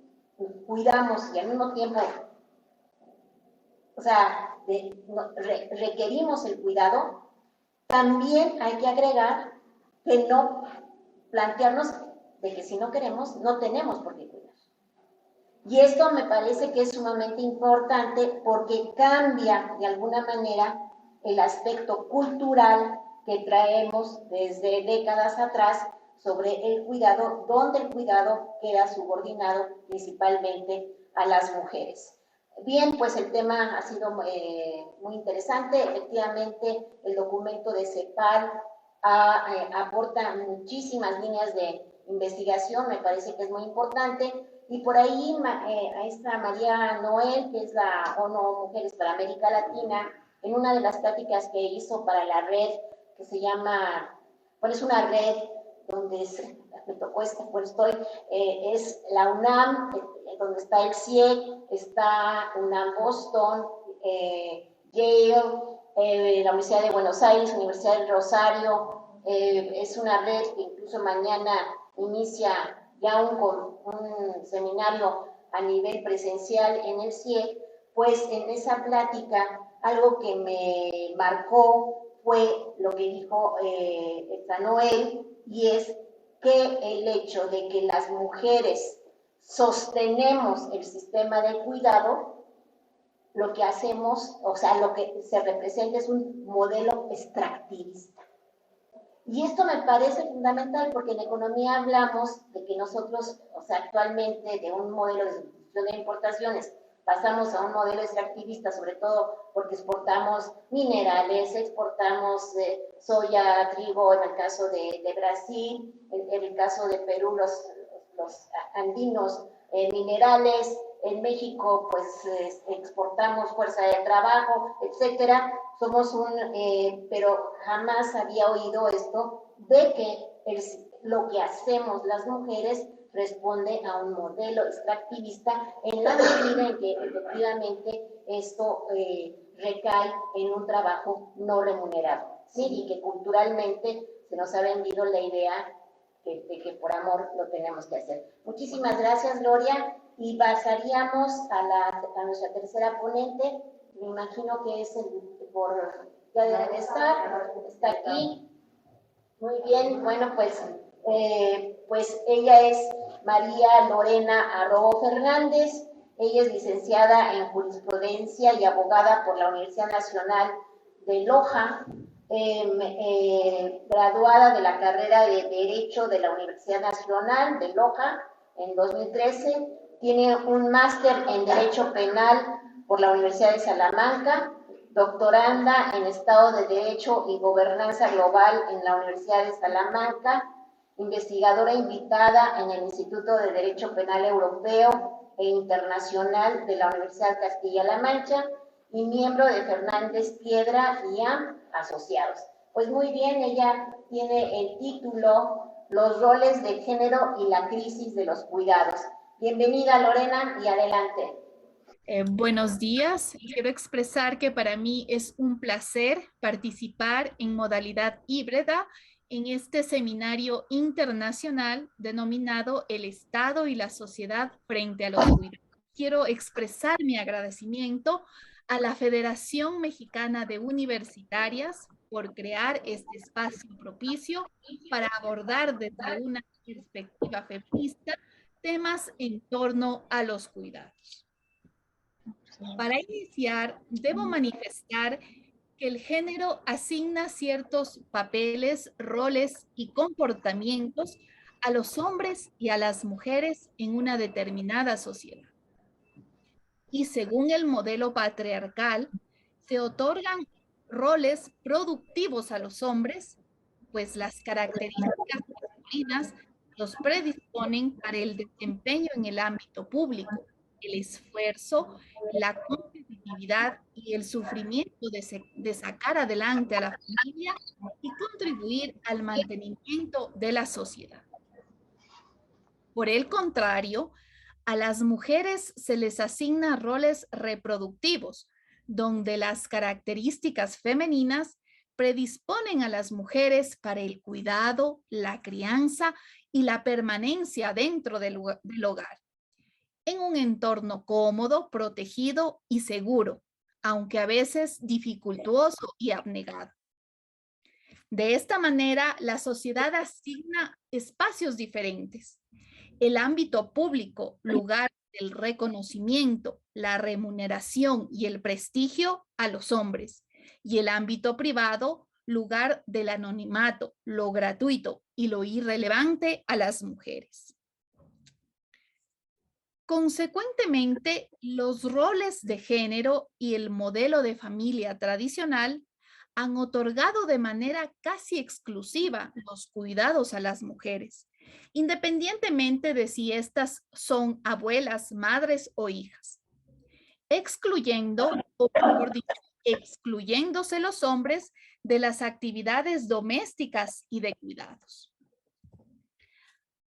cuidamos y al mismo tiempo, o sea, requerimos el cuidado, también hay que agregar que no plantearnos de que si no queremos, no tenemos por qué cuidar. Y esto me parece que es sumamente importante porque cambia de alguna manera el aspecto cultural que traemos desde décadas atrás sobre el cuidado, donde el cuidado queda subordinado principalmente a las mujeres. Bien, pues el tema ha sido muy interesante. Efectivamente, el documento de CEPAL aporta muchísimas líneas de investigación, me parece que es muy importante. Y por ahí a esta María Noel, que es la ONU Mujeres para América Latina, en una de las pláticas que hizo para la red, que se llama, bueno, es una red donde me tocó pues estoy, es la UNAM, donde está el CIEC, está UNAM Boston, Yale, la Universidad de Buenos Aires, Universidad del Rosario, es una red que incluso mañana inicia ya un seminario a nivel presencial en el CIEC, pues en esa plática algo que me marcó fue lo que dijo Noel, y es que el hecho de que las mujeres sostenemos el sistema de cuidado, lo que hacemos, o sea, lo que se representa es un modelo extractivista. Y esto me parece fundamental porque en economía hablamos de que nosotros, o sea, actualmente de un modelo de sustitución de importaciones, pasamos a un modelo extractivista, sobre todo porque exportamos minerales, exportamos soya, trigo, en el caso de Brasil, en el caso de Perú, los andinos, minerales, en México pues exportamos fuerza de trabajo, etcétera. Somos pero jamás había oído esto de que lo que hacemos las mujeres responde a un modelo extractivista en la medida en que efectivamente esto recae en un trabajo no remunerado, ¿sí? Y que culturalmente se nos ha vendido la idea de que por amor lo tenemos que hacer. Muchísimas gracias, Gloria, y pasaríamos a nuestra tercera ponente. Me imagino que es ya debe de estar, está aquí. Muy bien, bueno, pues ella es María Lorena Arrobo Fernández. Ella es licenciada en jurisprudencia y abogada por la Universidad Nacional de Loja, graduada de la carrera de Derecho de la Universidad Nacional de Loja en 2013. Tiene un máster en Derecho Penal por la Universidad de Salamanca, doctoranda en Estado de Derecho y Gobernanza Global en la Universidad de Salamanca, investigadora invitada en el Instituto de Derecho Penal Europeo e Internacional de la Universidad de Castilla-La Mancha y miembro de Fernández Piedra y Asociados. Pues muy bien, ella tiene el título Los roles de género y la crisis de los cuidados. Bienvenida, Lorena, y adelante. Buenos días. Quiero expresar que para mí es un placer participar en modalidad híbrida en este seminario internacional denominado El Estado y la Sociedad frente a los cuidados. Quiero expresar mi agradecimiento a la Federación Mexicana de Universitarias por crear este espacio propicio para abordar desde una perspectiva feminista temas en torno a los cuidados. Para iniciar, debo manifestar que el género asigna ciertos papeles, roles y comportamientos a los hombres y a las mujeres en una determinada sociedad. Y según el modelo patriarcal, se otorgan roles productivos a los hombres, pues las características masculinas los predisponen para el desempeño en el ámbito público, el esfuerzo, la competitividad y el sufrimiento de sacar adelante a la familia y contribuir al mantenimiento de la sociedad. Por el contrario, a las mujeres se les asigna roles reproductivos, donde las características femeninas predisponen a las mujeres para el cuidado, la crianza y la permanencia dentro del hogar, en un entorno cómodo, protegido y seguro, aunque a veces dificultuoso y abnegado. De esta manera, la sociedad asigna espacios diferentes. El ámbito público, lugar del reconocimiento, la remuneración y el prestigio a los hombres, y el ámbito privado, lugar del anonimato, lo gratuito y lo irrelevante a las mujeres. Consecuentemente, los roles de género y el modelo de familia tradicional han otorgado de manera casi exclusiva los cuidados a las mujeres, independientemente de si estas son abuelas, madres o hijas, excluyendo, o mejor dicho, excluyéndose los hombres de las actividades domésticas y de cuidados.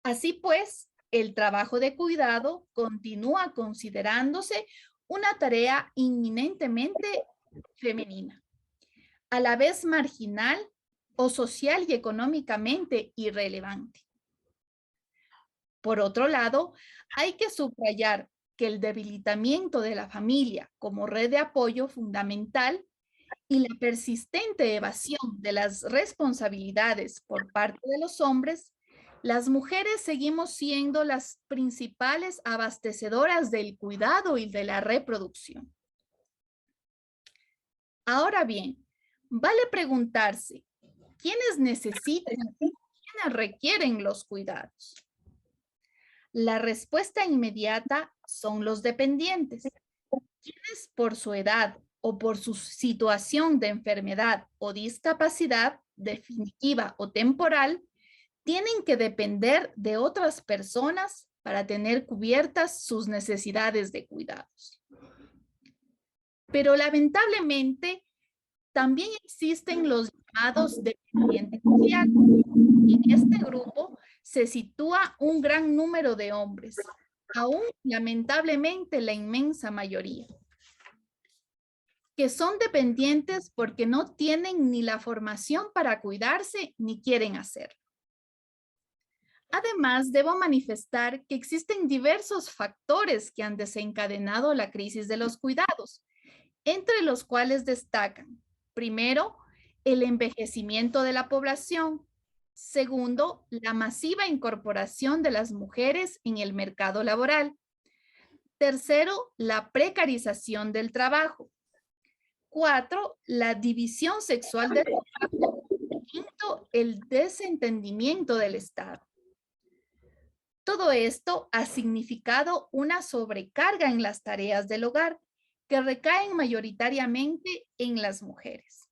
Así pues, el trabajo de cuidado continúa considerándose una tarea inminentemente femenina, a la vez marginal o social y económicamente irrelevante. Por otro lado, hay que subrayar que el debilitamiento de la familia como red de apoyo fundamental y la persistente evasión de las responsabilidades por parte de los hombres, las mujeres seguimos siendo las principales abastecedoras del cuidado y de la reproducción. Ahora bien, vale preguntarse, ¿quiénes necesitan, quiénes requieren los cuidados? La respuesta inmediata son los dependientes, quienes por su edad o por su situación de enfermedad o discapacidad definitiva o temporal, tienen que depender de otras personas para tener cubiertas sus necesidades de cuidados. Pero lamentablemente, también existen los llamados dependientes sociales. En este grupo se sitúa un gran número de hombres, aún lamentablemente la inmensa mayoría, que son dependientes porque no tienen ni la formación para cuidarse ni quieren hacerlo. Además, debo manifestar que existen diversos factores que han desencadenado la crisis de los cuidados, entre los cuales destacan, primero, el envejecimiento de la población. Segundo, la masiva incorporación de las mujeres en el mercado laboral. Tercero, la precarización del trabajo. 4, la división sexual del trabajo. 5, el desentendimiento del Estado. Todo esto ha significado una sobrecarga en las tareas del hogar que recaen mayoritariamente en las mujeres.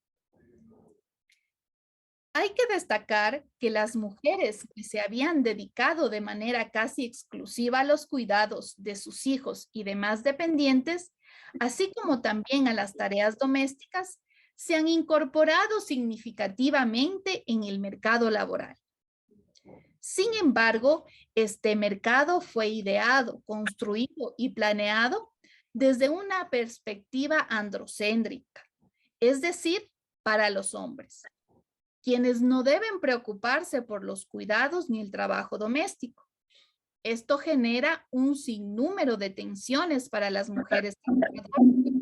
Hay que destacar que las mujeres que se habían dedicado de manera casi exclusiva a los cuidados de sus hijos y demás dependientes, así como también a las tareas domésticas, se han incorporado significativamente en el mercado laboral. Sin embargo, este mercado fue ideado, construido y planeado desde una perspectiva androcéntrica, es decir, para los hombres. quienes no deben preocuparse por los cuidados ni el trabajo doméstico. Esto genera un sinnúmero de tensiones para las mujeres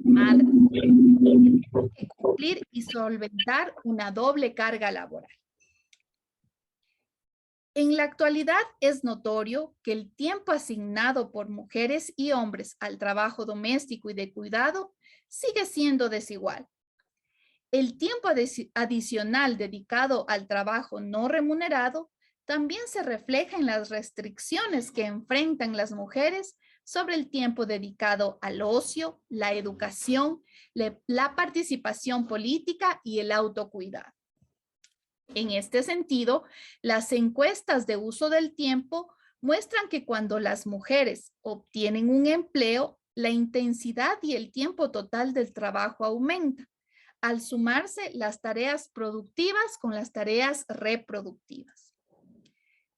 madres que tienen que cumplir y solventar una doble carga laboral. En la actualidad es notorio que el tiempo asignado por mujeres y hombres al trabajo doméstico y de cuidado sigue siendo desigual. El tiempo adicional dedicado al trabajo no remunerado también se refleja en las restricciones que enfrentan las mujeres sobre el tiempo dedicado al ocio, la educación, la participación política y el autocuidado. En este sentido, las encuestas de uso del tiempo muestran que cuando las mujeres obtienen un empleo, la intensidad y el tiempo total del trabajo aumenta, al sumarse las tareas productivas con las tareas reproductivas.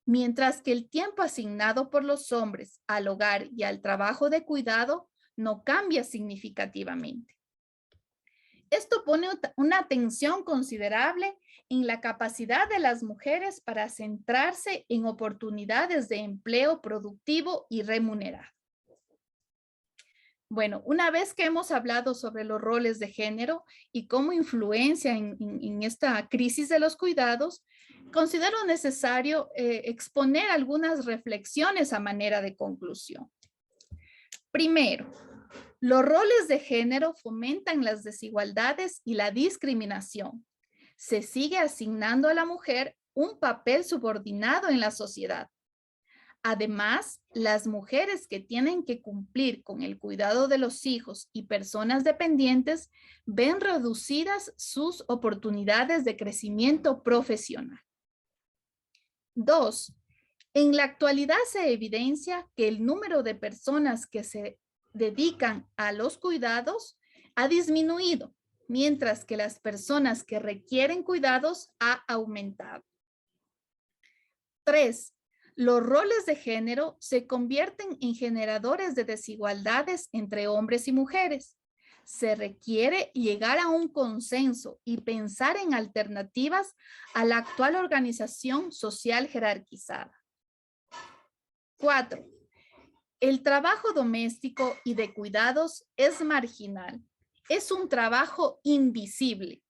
Mientras que el tiempo asignado por los hombres al hogar y al trabajo de cuidado no cambia significativamente. Esto pone una tensión considerable en la capacidad de las mujeres para centrarse en oportunidades de empleo productivo y remunerado. Bueno, una vez que hemos hablado sobre los roles de género y cómo influencia en esta crisis de los cuidados, considero necesario exponer algunas reflexiones a manera de conclusión. Primero, los roles de género fomentan las desigualdades y la discriminación. Se sigue asignando a la mujer un papel subordinado en la sociedad. Además, las mujeres que tienen que cumplir con el cuidado de los hijos y personas dependientes ven reducidas sus oportunidades de crecimiento profesional. 2. En la actualidad se evidencia que el número de personas que se dedican a los cuidados ha disminuido, mientras que las personas que requieren cuidados ha aumentado. 3. Los roles de género se convierten en generadores de desigualdades entre hombres y mujeres. Se requiere llegar a un consenso y pensar en alternativas a la actual organización social jerarquizada. 4. El trabajo doméstico y de cuidados es marginal. Es un trabajo invisible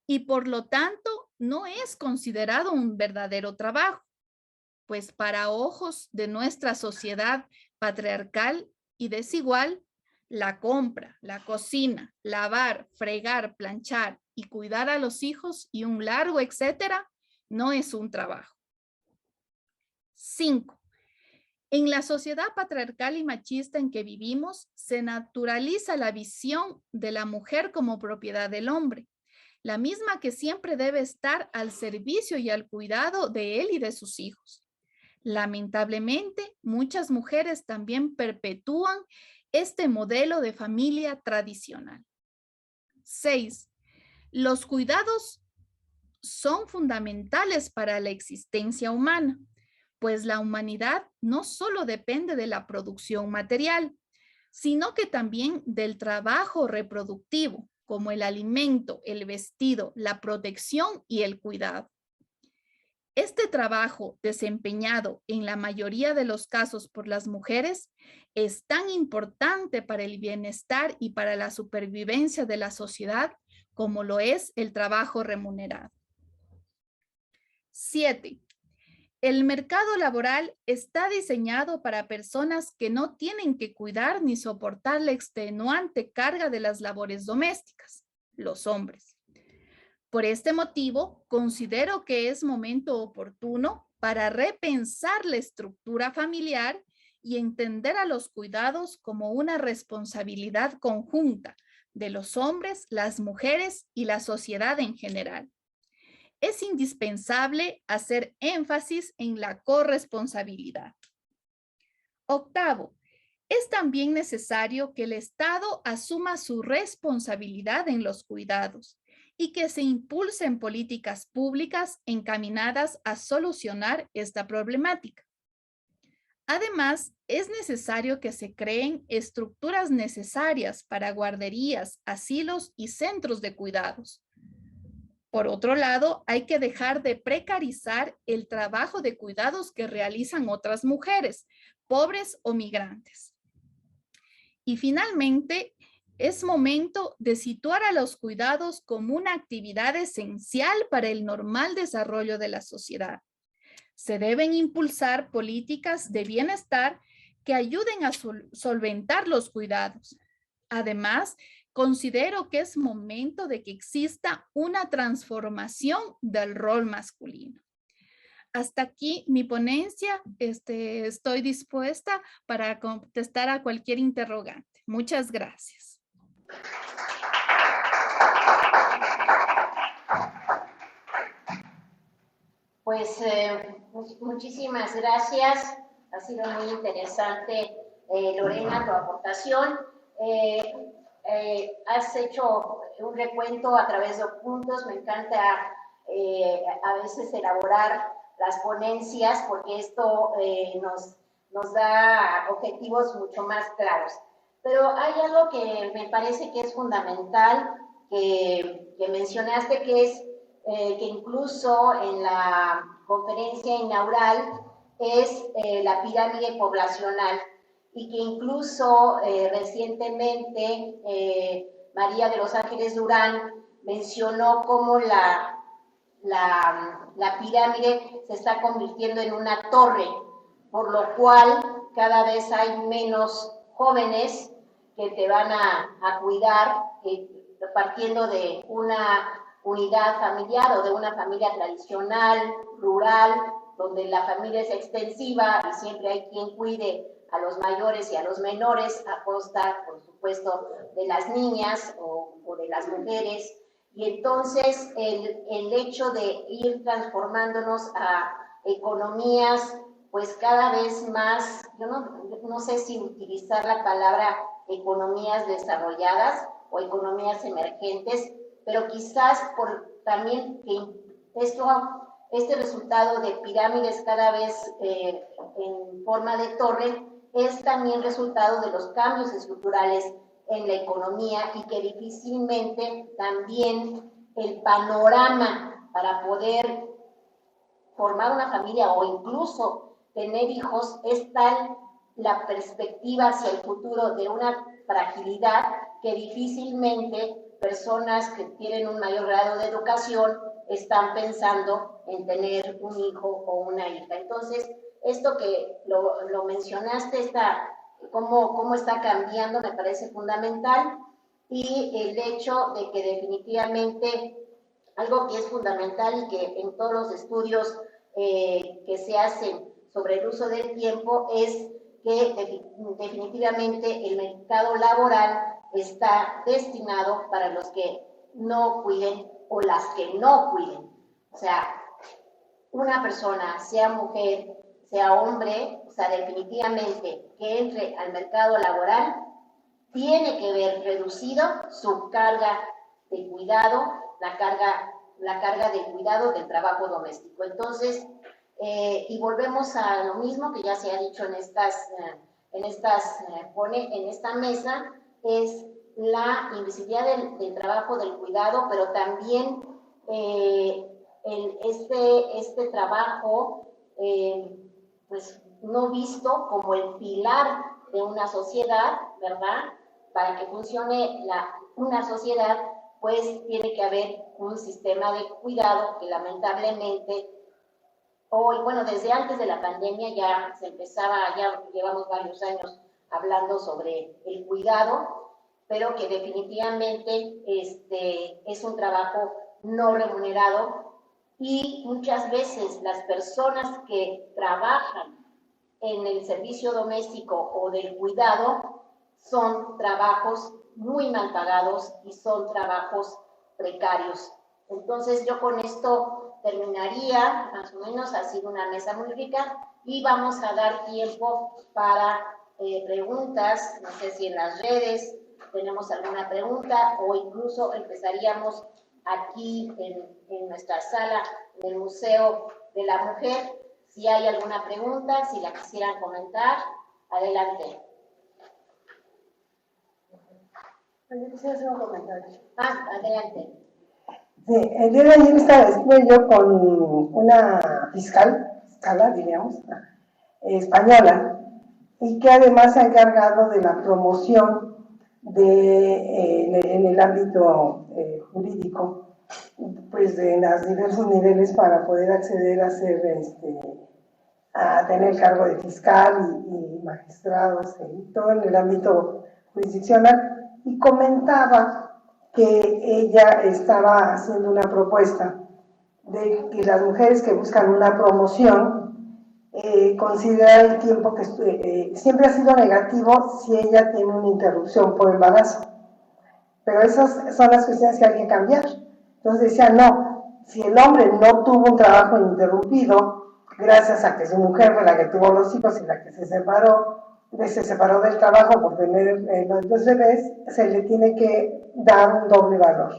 y por lo tanto no es considerado un verdadero trabajo, pues para ojos de nuestra sociedad patriarcal y desigual, la compra, la cocina, lavar, fregar, planchar y cuidar a los hijos y un largo etcétera, no es un trabajo. 5. En la sociedad patriarcal y machista en que vivimos, se naturaliza la visión de la mujer como propiedad del hombre, la misma que siempre debe estar al servicio y al cuidado de él y de sus hijos. Lamentablemente, muchas mujeres también perpetúan este modelo de familia tradicional. 6. Los cuidados son fundamentales para la existencia humana, pues la humanidad no solo depende de la producción material, sino que también del trabajo reproductivo, como el alimento, el vestido, la protección y el cuidado. Este trabajo, desempeñado en la mayoría de los casos por las mujeres, es tan importante para el bienestar y para la supervivencia de la sociedad como lo es el trabajo remunerado. 7. El mercado laboral está diseñado para personas que no tienen que cuidar ni soportar la extenuante carga de las labores domésticas, los hombres. Por este motivo, considero que es momento oportuno para repensar la estructura familiar y entender a los cuidados como una responsabilidad conjunta de los hombres, las mujeres y la sociedad en general. Es indispensable hacer énfasis en la corresponsabilidad. 8. Es también necesario que el Estado asuma su responsabilidad en los cuidados y que se impulsen políticas públicas encaminadas a solucionar esta problemática. Además, es necesario que se creen estructuras necesarias para guarderías, asilos y centros de cuidados. Por otro lado, hay que dejar de precarizar el trabajo de cuidados que realizan otras mujeres, pobres o migrantes. Y finalmente, es momento de situar a los cuidados como una actividad esencial para el normal desarrollo de la sociedad. Se deben impulsar políticas de bienestar que ayuden a solventar los cuidados. Además, considero que es momento de que exista una transformación del rol masculino. Hasta aquí mi ponencia. Estoy dispuesta para contestar a cualquier interrogante. Muchas gracias. Pues muchísimas gracias. Ha sido muy interesante, Lorena, tu aportación. Has hecho un recuento a través de puntos. Me encanta a veces elaborar las ponencias porque esto nos da objetivos mucho más claros. Pero hay algo que me parece que es fundamental, que mencionaste, que es que incluso en la conferencia inaugural es la pirámide poblacional, y que incluso recientemente María de los Ángeles Durán mencionó cómo la pirámide se está convirtiendo en una torre, por lo cual cada vez hay menos jóvenes que te van a cuidar, partiendo de una unidad familiar o de una familia tradicional, rural, donde la familia es extensiva y siempre hay quien cuide a los mayores y a los menores, a costa, por supuesto, de las niñas o de las mujeres. Y entonces el hecho de ir transformándonos a economías, pues cada vez más, yo no sé si utilizar la palabra economías desarrolladas o economías emergentes, pero quizás por también que este resultado de pirámides cada vez en forma de torre es también resultado de los cambios estructurales en la economía, y que difícilmente también el panorama para poder formar una familia o incluso tener hijos es tal la perspectiva hacia el futuro de una fragilidad que difícilmente personas que tienen un mayor grado de educación están pensando en tener un hijo o una hija. Entonces, esto que lo mencionaste, cómo está cambiando, me parece fundamental, y el hecho de que definitivamente algo que es fundamental y que en todos los estudios que se hacen sobre el uso del tiempo es que definitivamente el mercado laboral está destinado para los que no cuiden o las que no cuiden. O sea, una persona, sea mujer, sea hombre, o sea, definitivamente que entre al mercado laboral, tiene que ver reducido su carga de cuidado, la carga de cuidado del trabajo doméstico. Entonces, y volvemos a lo mismo que ya se ha dicho en esta mesa, es la invisibilidad del trabajo del cuidado, pero también este trabajo pues no visto como el pilar de una sociedad, ¿verdad? Para que funcione una sociedad, pues tiene que haber un sistema de cuidado que lamentablemente hoy, bueno, desde antes de la pandemia ya se empezaba, ya llevamos varios años hablando sobre el cuidado, pero que definitivamente es un trabajo no remunerado, y muchas veces las personas que trabajan en el servicio doméstico o del cuidado son trabajos muy mal pagados y son trabajos precarios. Entonces yo con esto terminaría, más o menos. Ha sido una mesa muy rica y vamos a dar tiempo para preguntas. No sé si en las redes tenemos alguna pregunta, o incluso empezaríamos aquí en nuestra sala del Museo de la Mujer. Si hay alguna pregunta, si la quisieran comentar, adelante. Yo quisiera hacer un comentario. Adelante. Sí, el día de ayer estuve yo con una fiscala, diríamos, española, y que además se ha encargado de la promoción en el ámbito jurídico, pues de los diversos niveles para poder acceder a ser a tener cargo de fiscal y magistrados y todo en el ámbito jurisdiccional, y comentaba que ella estaba haciendo una propuesta de que las mujeres que buscan una promoción considerar el tiempo que siempre ha sido negativo si ella tiene una interrupción por embarazo, pero esas son las cuestiones que hay que cambiar. Entonces decía, no, si el hombre no tuvo un trabajo interrumpido, gracias a que su mujer fue la que tuvo los hijos y la que se separó del trabajo por tener los dos bebés, se le tiene que dar un doble valor.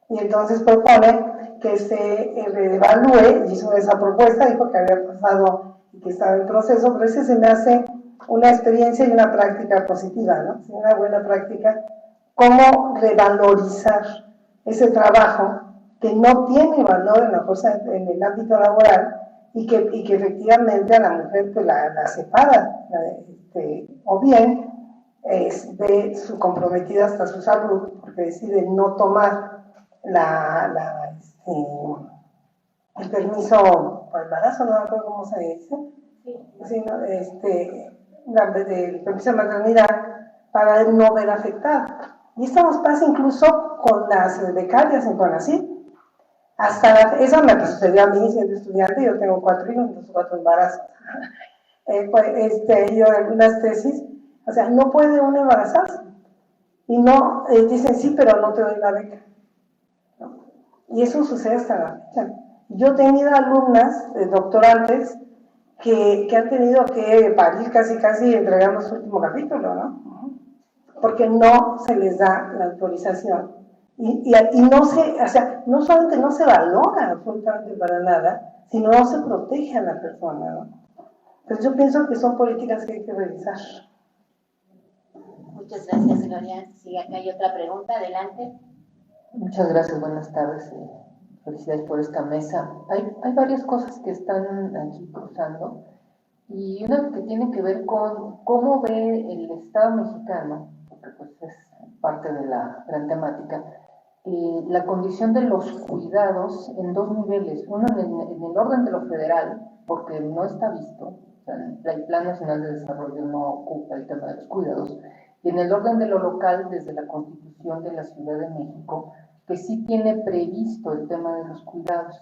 Y entonces propone que se reevalúe, hizo esa propuesta, dijo que había pasado y que estaba en proceso, pero ese se me hace una experiencia y una práctica positiva, ¿no? Una buena práctica, cómo revalorizar ese trabajo que no tiene valor en la fuerza, en el ámbito laboral, y que efectivamente a la mujer pues la separa, o bien ve su comprometida hasta su salud, porque decide no tomar el permiso por embarazo, no me acuerdo cómo se dice, sí, ¿no? El permiso de maternidad para no ver afectada. Y esto nos pasa incluso con las becarias en CONACYT. Eso me sucedió a mí siendo estudiante, yo tengo 4 hijos, entonces 4 embarazos. Yo en algunas tesis, o sea, no puede uno embarazarse. Y no, dicen sí, pero no te doy la beca. ¿No? Y eso sucede hasta la fecha. Yo he tenido alumnas, doctorantes, que han tenido que parir casi entregando su último capítulo, ¿no? Porque no se les da la autorización. Y no o sea, no solamente no se valora absolutamente para nada, sino no se protege a la persona, ¿no? Entonces yo pienso que son políticas que hay que revisar. Muchas gracias, Gloria. Sí, acá hay otra pregunta, adelante. Muchas gracias, buenas tardes. Felicidades por esta mesa. Hay varias cosas que están aquí cruzando, y una que tiene que ver con cómo ve el Estado mexicano, porque pues es parte de la gran temática, la condición de los cuidados en dos niveles. Uno en el orden de lo federal, porque no está visto, o sea, el Plan Nacional de Desarrollo no ocupa el tema de los cuidados, y en el orden de lo local, desde la Constitución de la Ciudad de México, que sí tiene previsto el tema de los cuidados.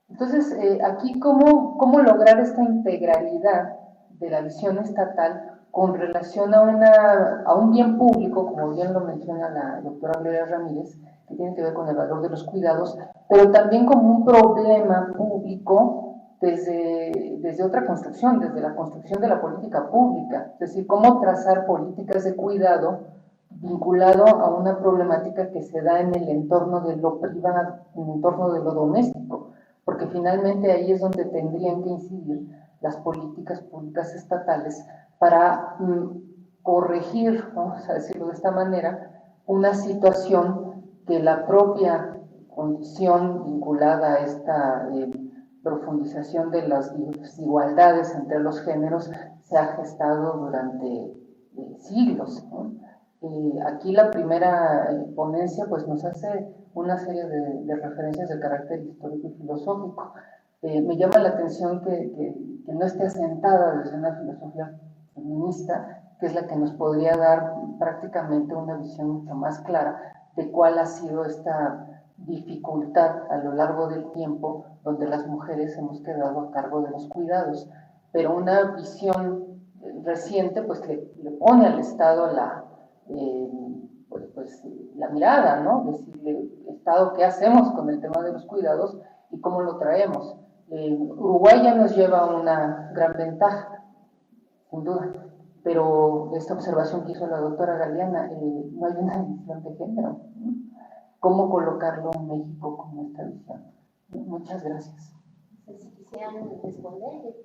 Entonces, aquí, ¿cómo lograr esta integralidad de la visión estatal con relación a un bien público, como bien lo menciona la doctora Gloria Ramírez, que tiene que ver con el valor de los cuidados, pero también como un problema público desde otra construcción, desde la construcción de la política pública? Es decir, cómo trazar políticas de cuidado vinculado a una problemática que se da en el entorno de lo privado, en el entorno de lo doméstico, porque finalmente ahí es donde tendrían que incidir las políticas públicas estatales para corregir, vamos a decirlo de esta manera, una situación que la propia condición vinculada a esta profundización de las desigualdades entre los géneros se ha gestado durante siglos, ¿no? Aquí la primera ponencia pues nos hace una serie de referencias de carácter histórico y filosófico. Me llama la atención que no esté asentada desde una filosofía feminista, que es la que nos podría dar prácticamente una visión mucho más clara de cuál ha sido esta dificultad a lo largo del tiempo donde las mujeres hemos quedado a cargo de los cuidados. Pero una visión reciente pues le pone al Estado la mirada, ¿no? Decirle, Estado, ¿qué hacemos con el tema de los cuidados y cómo lo traemos? Uruguay ya nos lleva una gran ventaja, sin duda, pero esta observación que hizo la doctora Galeana, no hay una visión de género, ¿no? ¿Cómo colocarlo en México con esta visión? Muchas gracias. Si quisieran responder.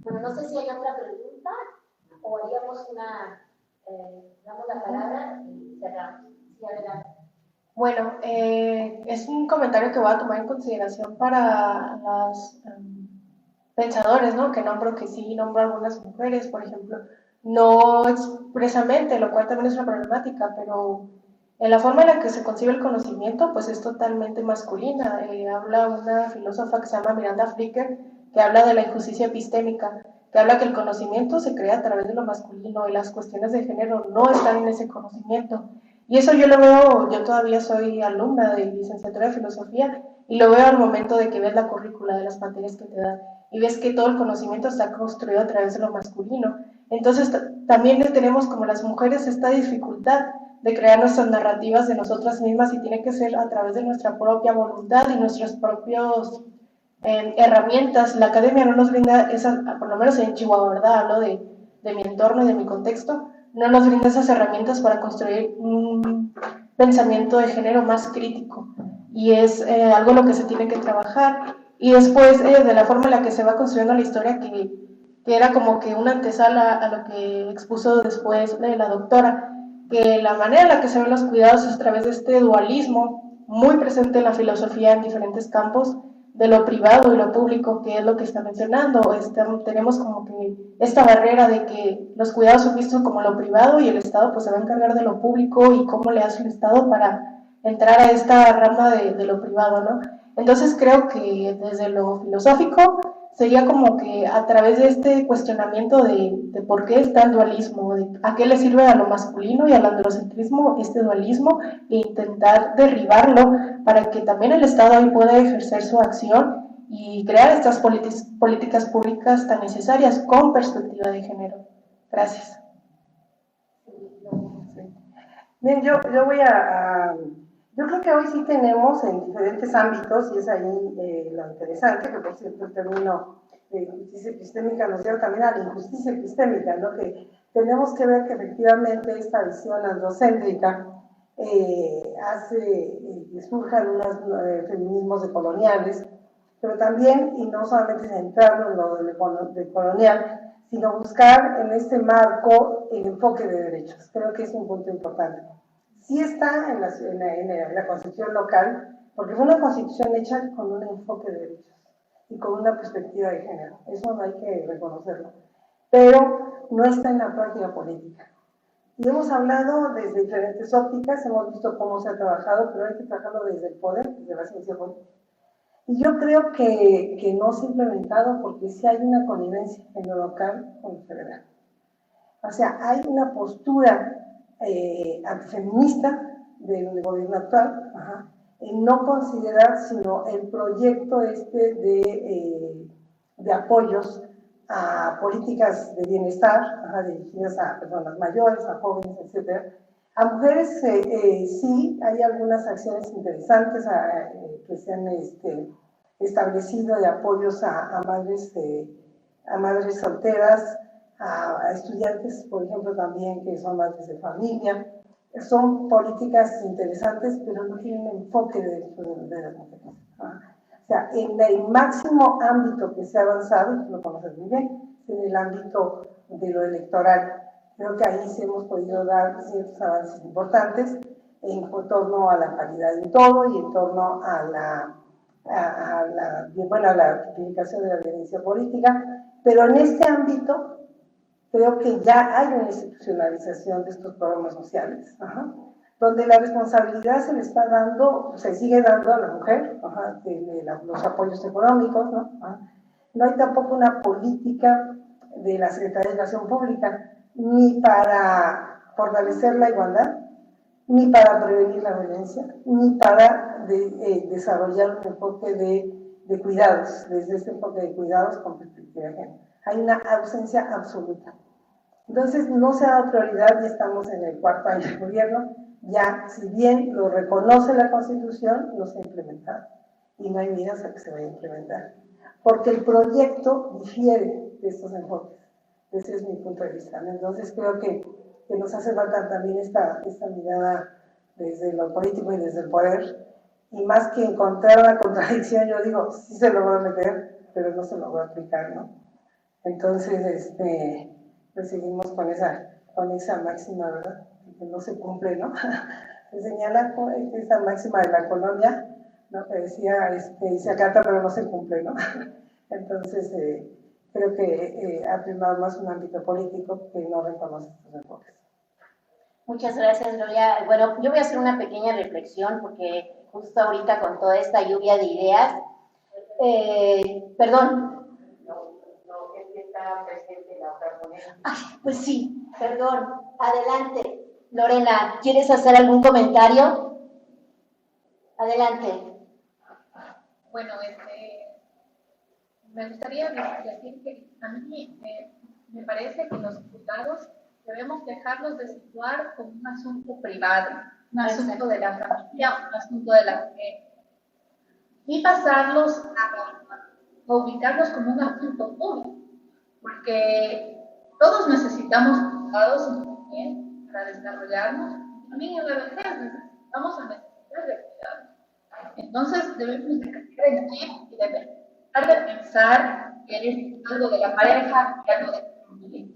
Bueno, no sé si hay otra pregunta o haríamos damos la palabra y cerramos. Sí, adelante. Bueno, es un comentario que voy a tomar en consideración para los pensadores, ¿no? Que nombro que sí, nombro algunas mujeres, por ejemplo, no expresamente, lo cual también es una problemática, pero en la forma en la que se concibe el conocimiento, pues es totalmente masculina. Habla una filósofa que se llama Miranda Flicker, que habla de la injusticia epistémica, que habla que el conocimiento se crea a través de lo masculino y las cuestiones de género no están en ese conocimiento. Y eso yo lo veo, yo todavía soy alumna de licenciatura de filosofía y lo veo al momento de que ves la currícula de las materias que te dan y ves que todo el conocimiento está construido a través de lo masculino. Entonces también tenemos como las mujeres esta dificultad de crear nuestras narrativas de nosotras mismas y tiene que ser a través de nuestra propia voluntad y nuestras propias herramientas. La academia no nos brinda esas, por lo menos en Chihuahua, ¿verdad? Hablo de mi entorno y de mi contexto, no nos brinda esas herramientas para construir un pensamiento de género más crítico y es algo en lo que se tiene que trabajar. Y después, de la forma en la que se va construyendo la historia, que era como que una antesala a lo que expuso después la doctora, que la manera en la que se ven los cuidados es a través de este dualismo muy presente en la filosofía en diferentes campos, de lo privado y lo público, que es lo que está mencionando. Tenemos como que esta barrera de que los cuidados son vistos como lo privado y el Estado pues se va a encargar de lo público y cómo le hace el Estado para entrar a esta rama de lo privado, ¿no? Entonces creo que desde lo filosófico sería como que a través de este cuestionamiento de por qué está el dualismo, de a qué le sirve a lo masculino y al androcentrismo este dualismo, e intentar derribarlo para que también el Estado ahí pueda ejercer su acción y crear estas políticas públicas tan necesarias con perspectiva de género. Gracias. Bien, yo voy yo creo que hoy sí tenemos en diferentes ámbitos, y es ahí lo interesante, que por cierto el término de justicia epistémica nos lleva también a la injusticia epistémica, ¿no? Que tenemos que ver que efectivamente esta visión androcéntrica hace que surjan unos feminismos decoloniales, pero también, y no solamente centrarnos en lo de colonial, sino buscar en este marco el enfoque de derechos. Creo que es un punto importante. Sí está en la constitución local, porque fue una constitución hecha con un enfoque de derechos y con una perspectiva de género. Eso no hay que reconocerlo. Pero no está en la práctica política. Y hemos hablado desde diferentes ópticas, hemos visto cómo se ha trabajado, pero hay que trabajarlo desde el poder, desde la ciencia política. Y yo creo que no se ha implementado porque sí hay una connivencia en lo local con lo federal. O sea, hay una postura antifeminista del gobierno actual, en no considerar sino el proyecto de apoyos a políticas de bienestar, dirigidas a personas mayores, a jóvenes, etc. A mujeres sí hay algunas acciones interesantes que se han establecido de apoyos a madres solteras, a estudiantes, por ejemplo, también que son madres de familia. Son políticas interesantes, pero no tienen enfoque de las mujeres. O sea, en el máximo ámbito que se ha avanzado, y tú lo conoces muy bien, en el ámbito de lo electoral. Creo que ahí sí hemos podido dar ciertos avances importantes en torno a la paridad en todo y en torno a la tipificación de la violencia política, pero en este ámbito creo que ya hay una institucionalización de estos programas sociales, donde la responsabilidad se le está dando, se sigue dando a la mujer, los apoyos económicos, ¿no? No hay tampoco una política de la Secretaría de Educación Pública, ni para fortalecer la igualdad, ni para prevenir la violencia, ni para desarrollar un enfoque de cuidados, desde este enfoque de cuidados con perspectiva de género. Hay una ausencia absoluta. Entonces, no se ha dado prioridad y estamos en el cuarto año de gobierno. Ya, si bien lo reconoce la Constitución, no se ha implementado. Y no hay medidas a que se vaya a implementar. Porque el proyecto difiere de estos enfoques. Ese es mi punto de vista, ¿no? Entonces, creo que nos hace falta también esta mirada desde lo político y desde el poder. Y más que encontrar una contradicción, yo digo, sí se logró meter, pero no se logró aplicar, ¿no? Entonces, pues seguimos con esa máxima, ¿verdad? Que no se cumple, ¿no? se señala esa máxima de la colonia, ¿no? Que decía, y se acata pero no se cumple, ¿no? Entonces, creo que ha primado más un ámbito político que no reconoce estos enfoques. Muchas gracias, Gloria. Bueno, yo voy a hacer una pequeña reflexión porque justo ahorita con toda esta lluvia de ideas, perdón. No, es que está presente la otra ponencia. Pues sí, perdón. Adelante. Lorena, ¿quieres hacer algún comentario? Adelante. Bueno, me gustaría decir que a mí me parece que los diputados debemos dejarlos de situar como un asunto privado, un asunto de la familia, un asunto de la mujer, y pasarlos a ubicarlos como un asunto público, porque todos necesitamos diputados también para desarrollarnos, también en la vejez necesitamos a necesidad de cuidado. Entonces debemos de cambiar el chip y dejar de pensar que eres algo de la pareja y algo de la familia,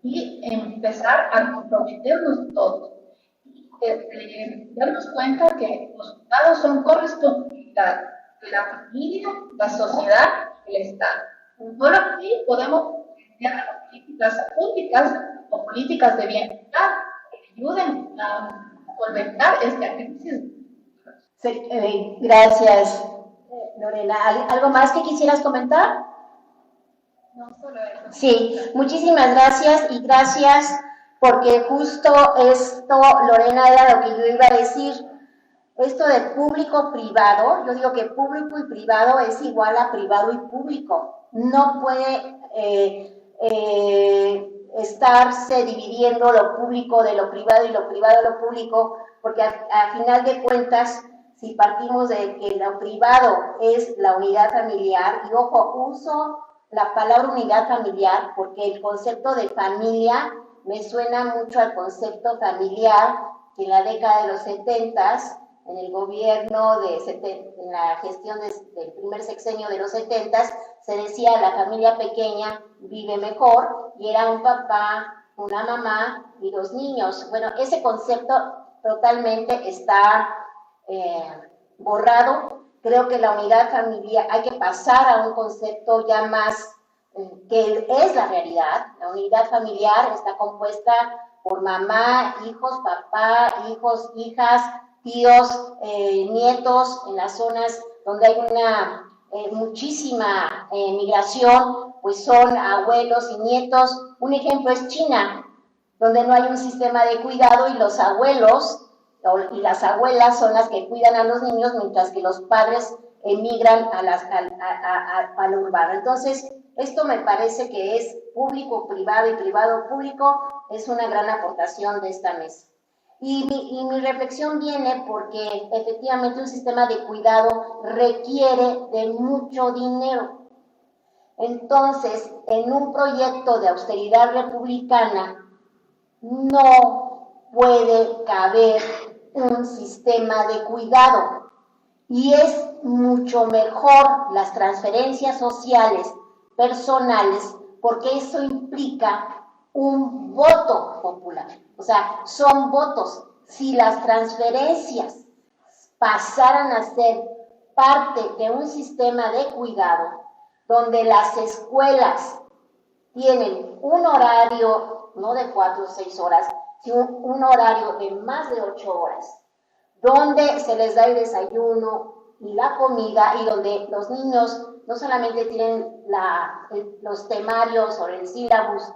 y empezar a comprometernos todos. Darnos cuenta que los cuidados son corresponsabilidad de la familia, la sociedad y el Estado. Solo así podemos crear políticas públicas o políticas de bienestar que ayuden a solventar esta crisis. Sí, gracias, Lorena. ¿Algo más que quisieras comentar? No, solo eso. Sí, muchísimas gracias y gracias porque justo esto, Lorena, era lo que yo iba a decir. Esto de público-privado, yo digo que público y privado es igual a privado y público. No puede estarse dividiendo lo público de lo privado y lo privado de lo público, porque a final de cuentas, si partimos de que lo privado es la unidad familiar, y ojo, uso la palabra unidad familiar porque el concepto de familia me suena mucho al concepto familiar que en la década de los 70s, en el gobierno, en la gestión del primer sexenio de los 70s, se decía la familia pequeña vive mejor, y era un papá, una mamá y 2 niños. Bueno, ese concepto totalmente está borrado. Creo que la unidad familiar, hay que pasar a un concepto ya más que es la realidad. La unidad familiar está compuesta por mamá, hijos, papá, hijos, hijas, tíos, nietos, en las zonas donde hay una muchísima migración, pues son abuelos y nietos. Un ejemplo es China, donde no hay un sistema de cuidado y los abuelos y las abuelas son las que cuidan a los niños, mientras que los padres emigran a lo urbano. Entonces, esto me parece que es público-privado y privado-público, es una gran aportación de esta mesa. Y mi reflexión viene porque efectivamente un sistema de cuidado requiere de mucho dinero. Entonces, en un proyecto de austeridad republicana, no puede caber un sistema de cuidado, y es mucho mejor las transferencias sociales personales, porque eso implica un voto popular, o sea, son votos. Si las transferencias pasaran a ser parte de un sistema de cuidado, donde las escuelas tienen un horario, no de 4 o 6 horas, sino un horario de más de 8 horas, donde se les da el desayuno y la comida, y donde los niños no solamente tienen los temarios o el sílabus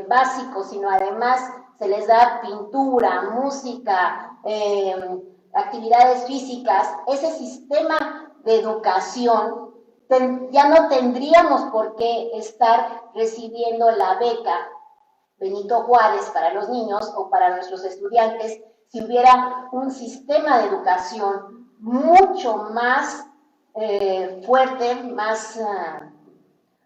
básico, sino además se les da pintura, música, actividades físicas. Ese sistema de educación ya no tendríamos por qué estar recibiendo la beca Benito Juárez para los niños o para nuestros estudiantes si hubiera un sistema de educación mucho más fuerte, más,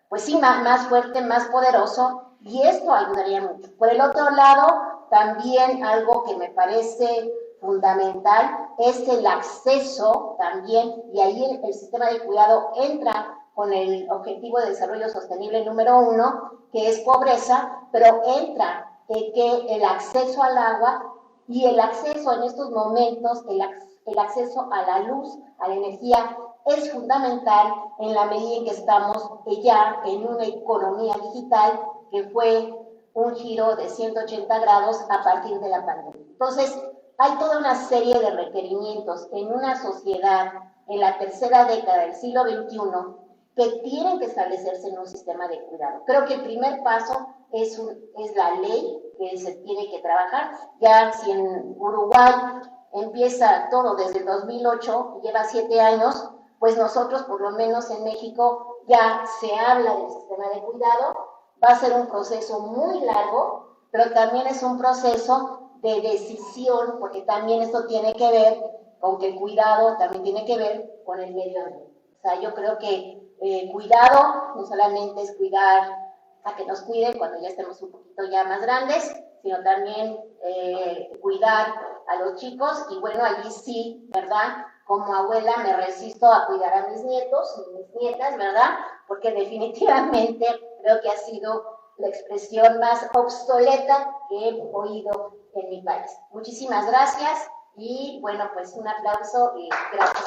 pues sí, más fuerte, más poderoso, y esto ayudaría mucho. Por el otro lado, también algo que me parece fundamental es el acceso también, y ahí el sistema de cuidado entra con el Objetivo de Desarrollo Sostenible número 1, que es pobreza, pero entra que el acceso al agua Y el acceso en estos momentos, el acceso a la luz, a la energía, es fundamental en la medida en que estamos ya en una economía digital que fue un giro de 180 grados a partir de la pandemia. Entonces, hay toda una serie de requerimientos en una sociedad en la tercera década del siglo XXI que tienen que establecerse en un sistema de cuidado. Creo que el primer paso es la ley que se tiene que trabajar. Ya si en Uruguay empieza todo desde el 2008 y lleva 7 años, pues nosotros por lo menos en México ya se habla del sistema de cuidado. Va a ser un proceso muy largo, pero también es un proceso de decisión, porque también esto tiene que ver con que el cuidado también tiene que ver con el medio ambiente. O sea, yo creo que cuidado no solamente es cuidar a que nos cuiden cuando ya estemos un poquito ya más grandes, sino también cuidar a los chicos. Y bueno, allí sí, ¿verdad? Como abuela me resisto a cuidar a mis nietos y mis nietas, ¿verdad? Porque definitivamente creo que ha sido la expresión más obsoleta que he oído en mi país. Muchísimas gracias y bueno, pues un aplauso y gracias.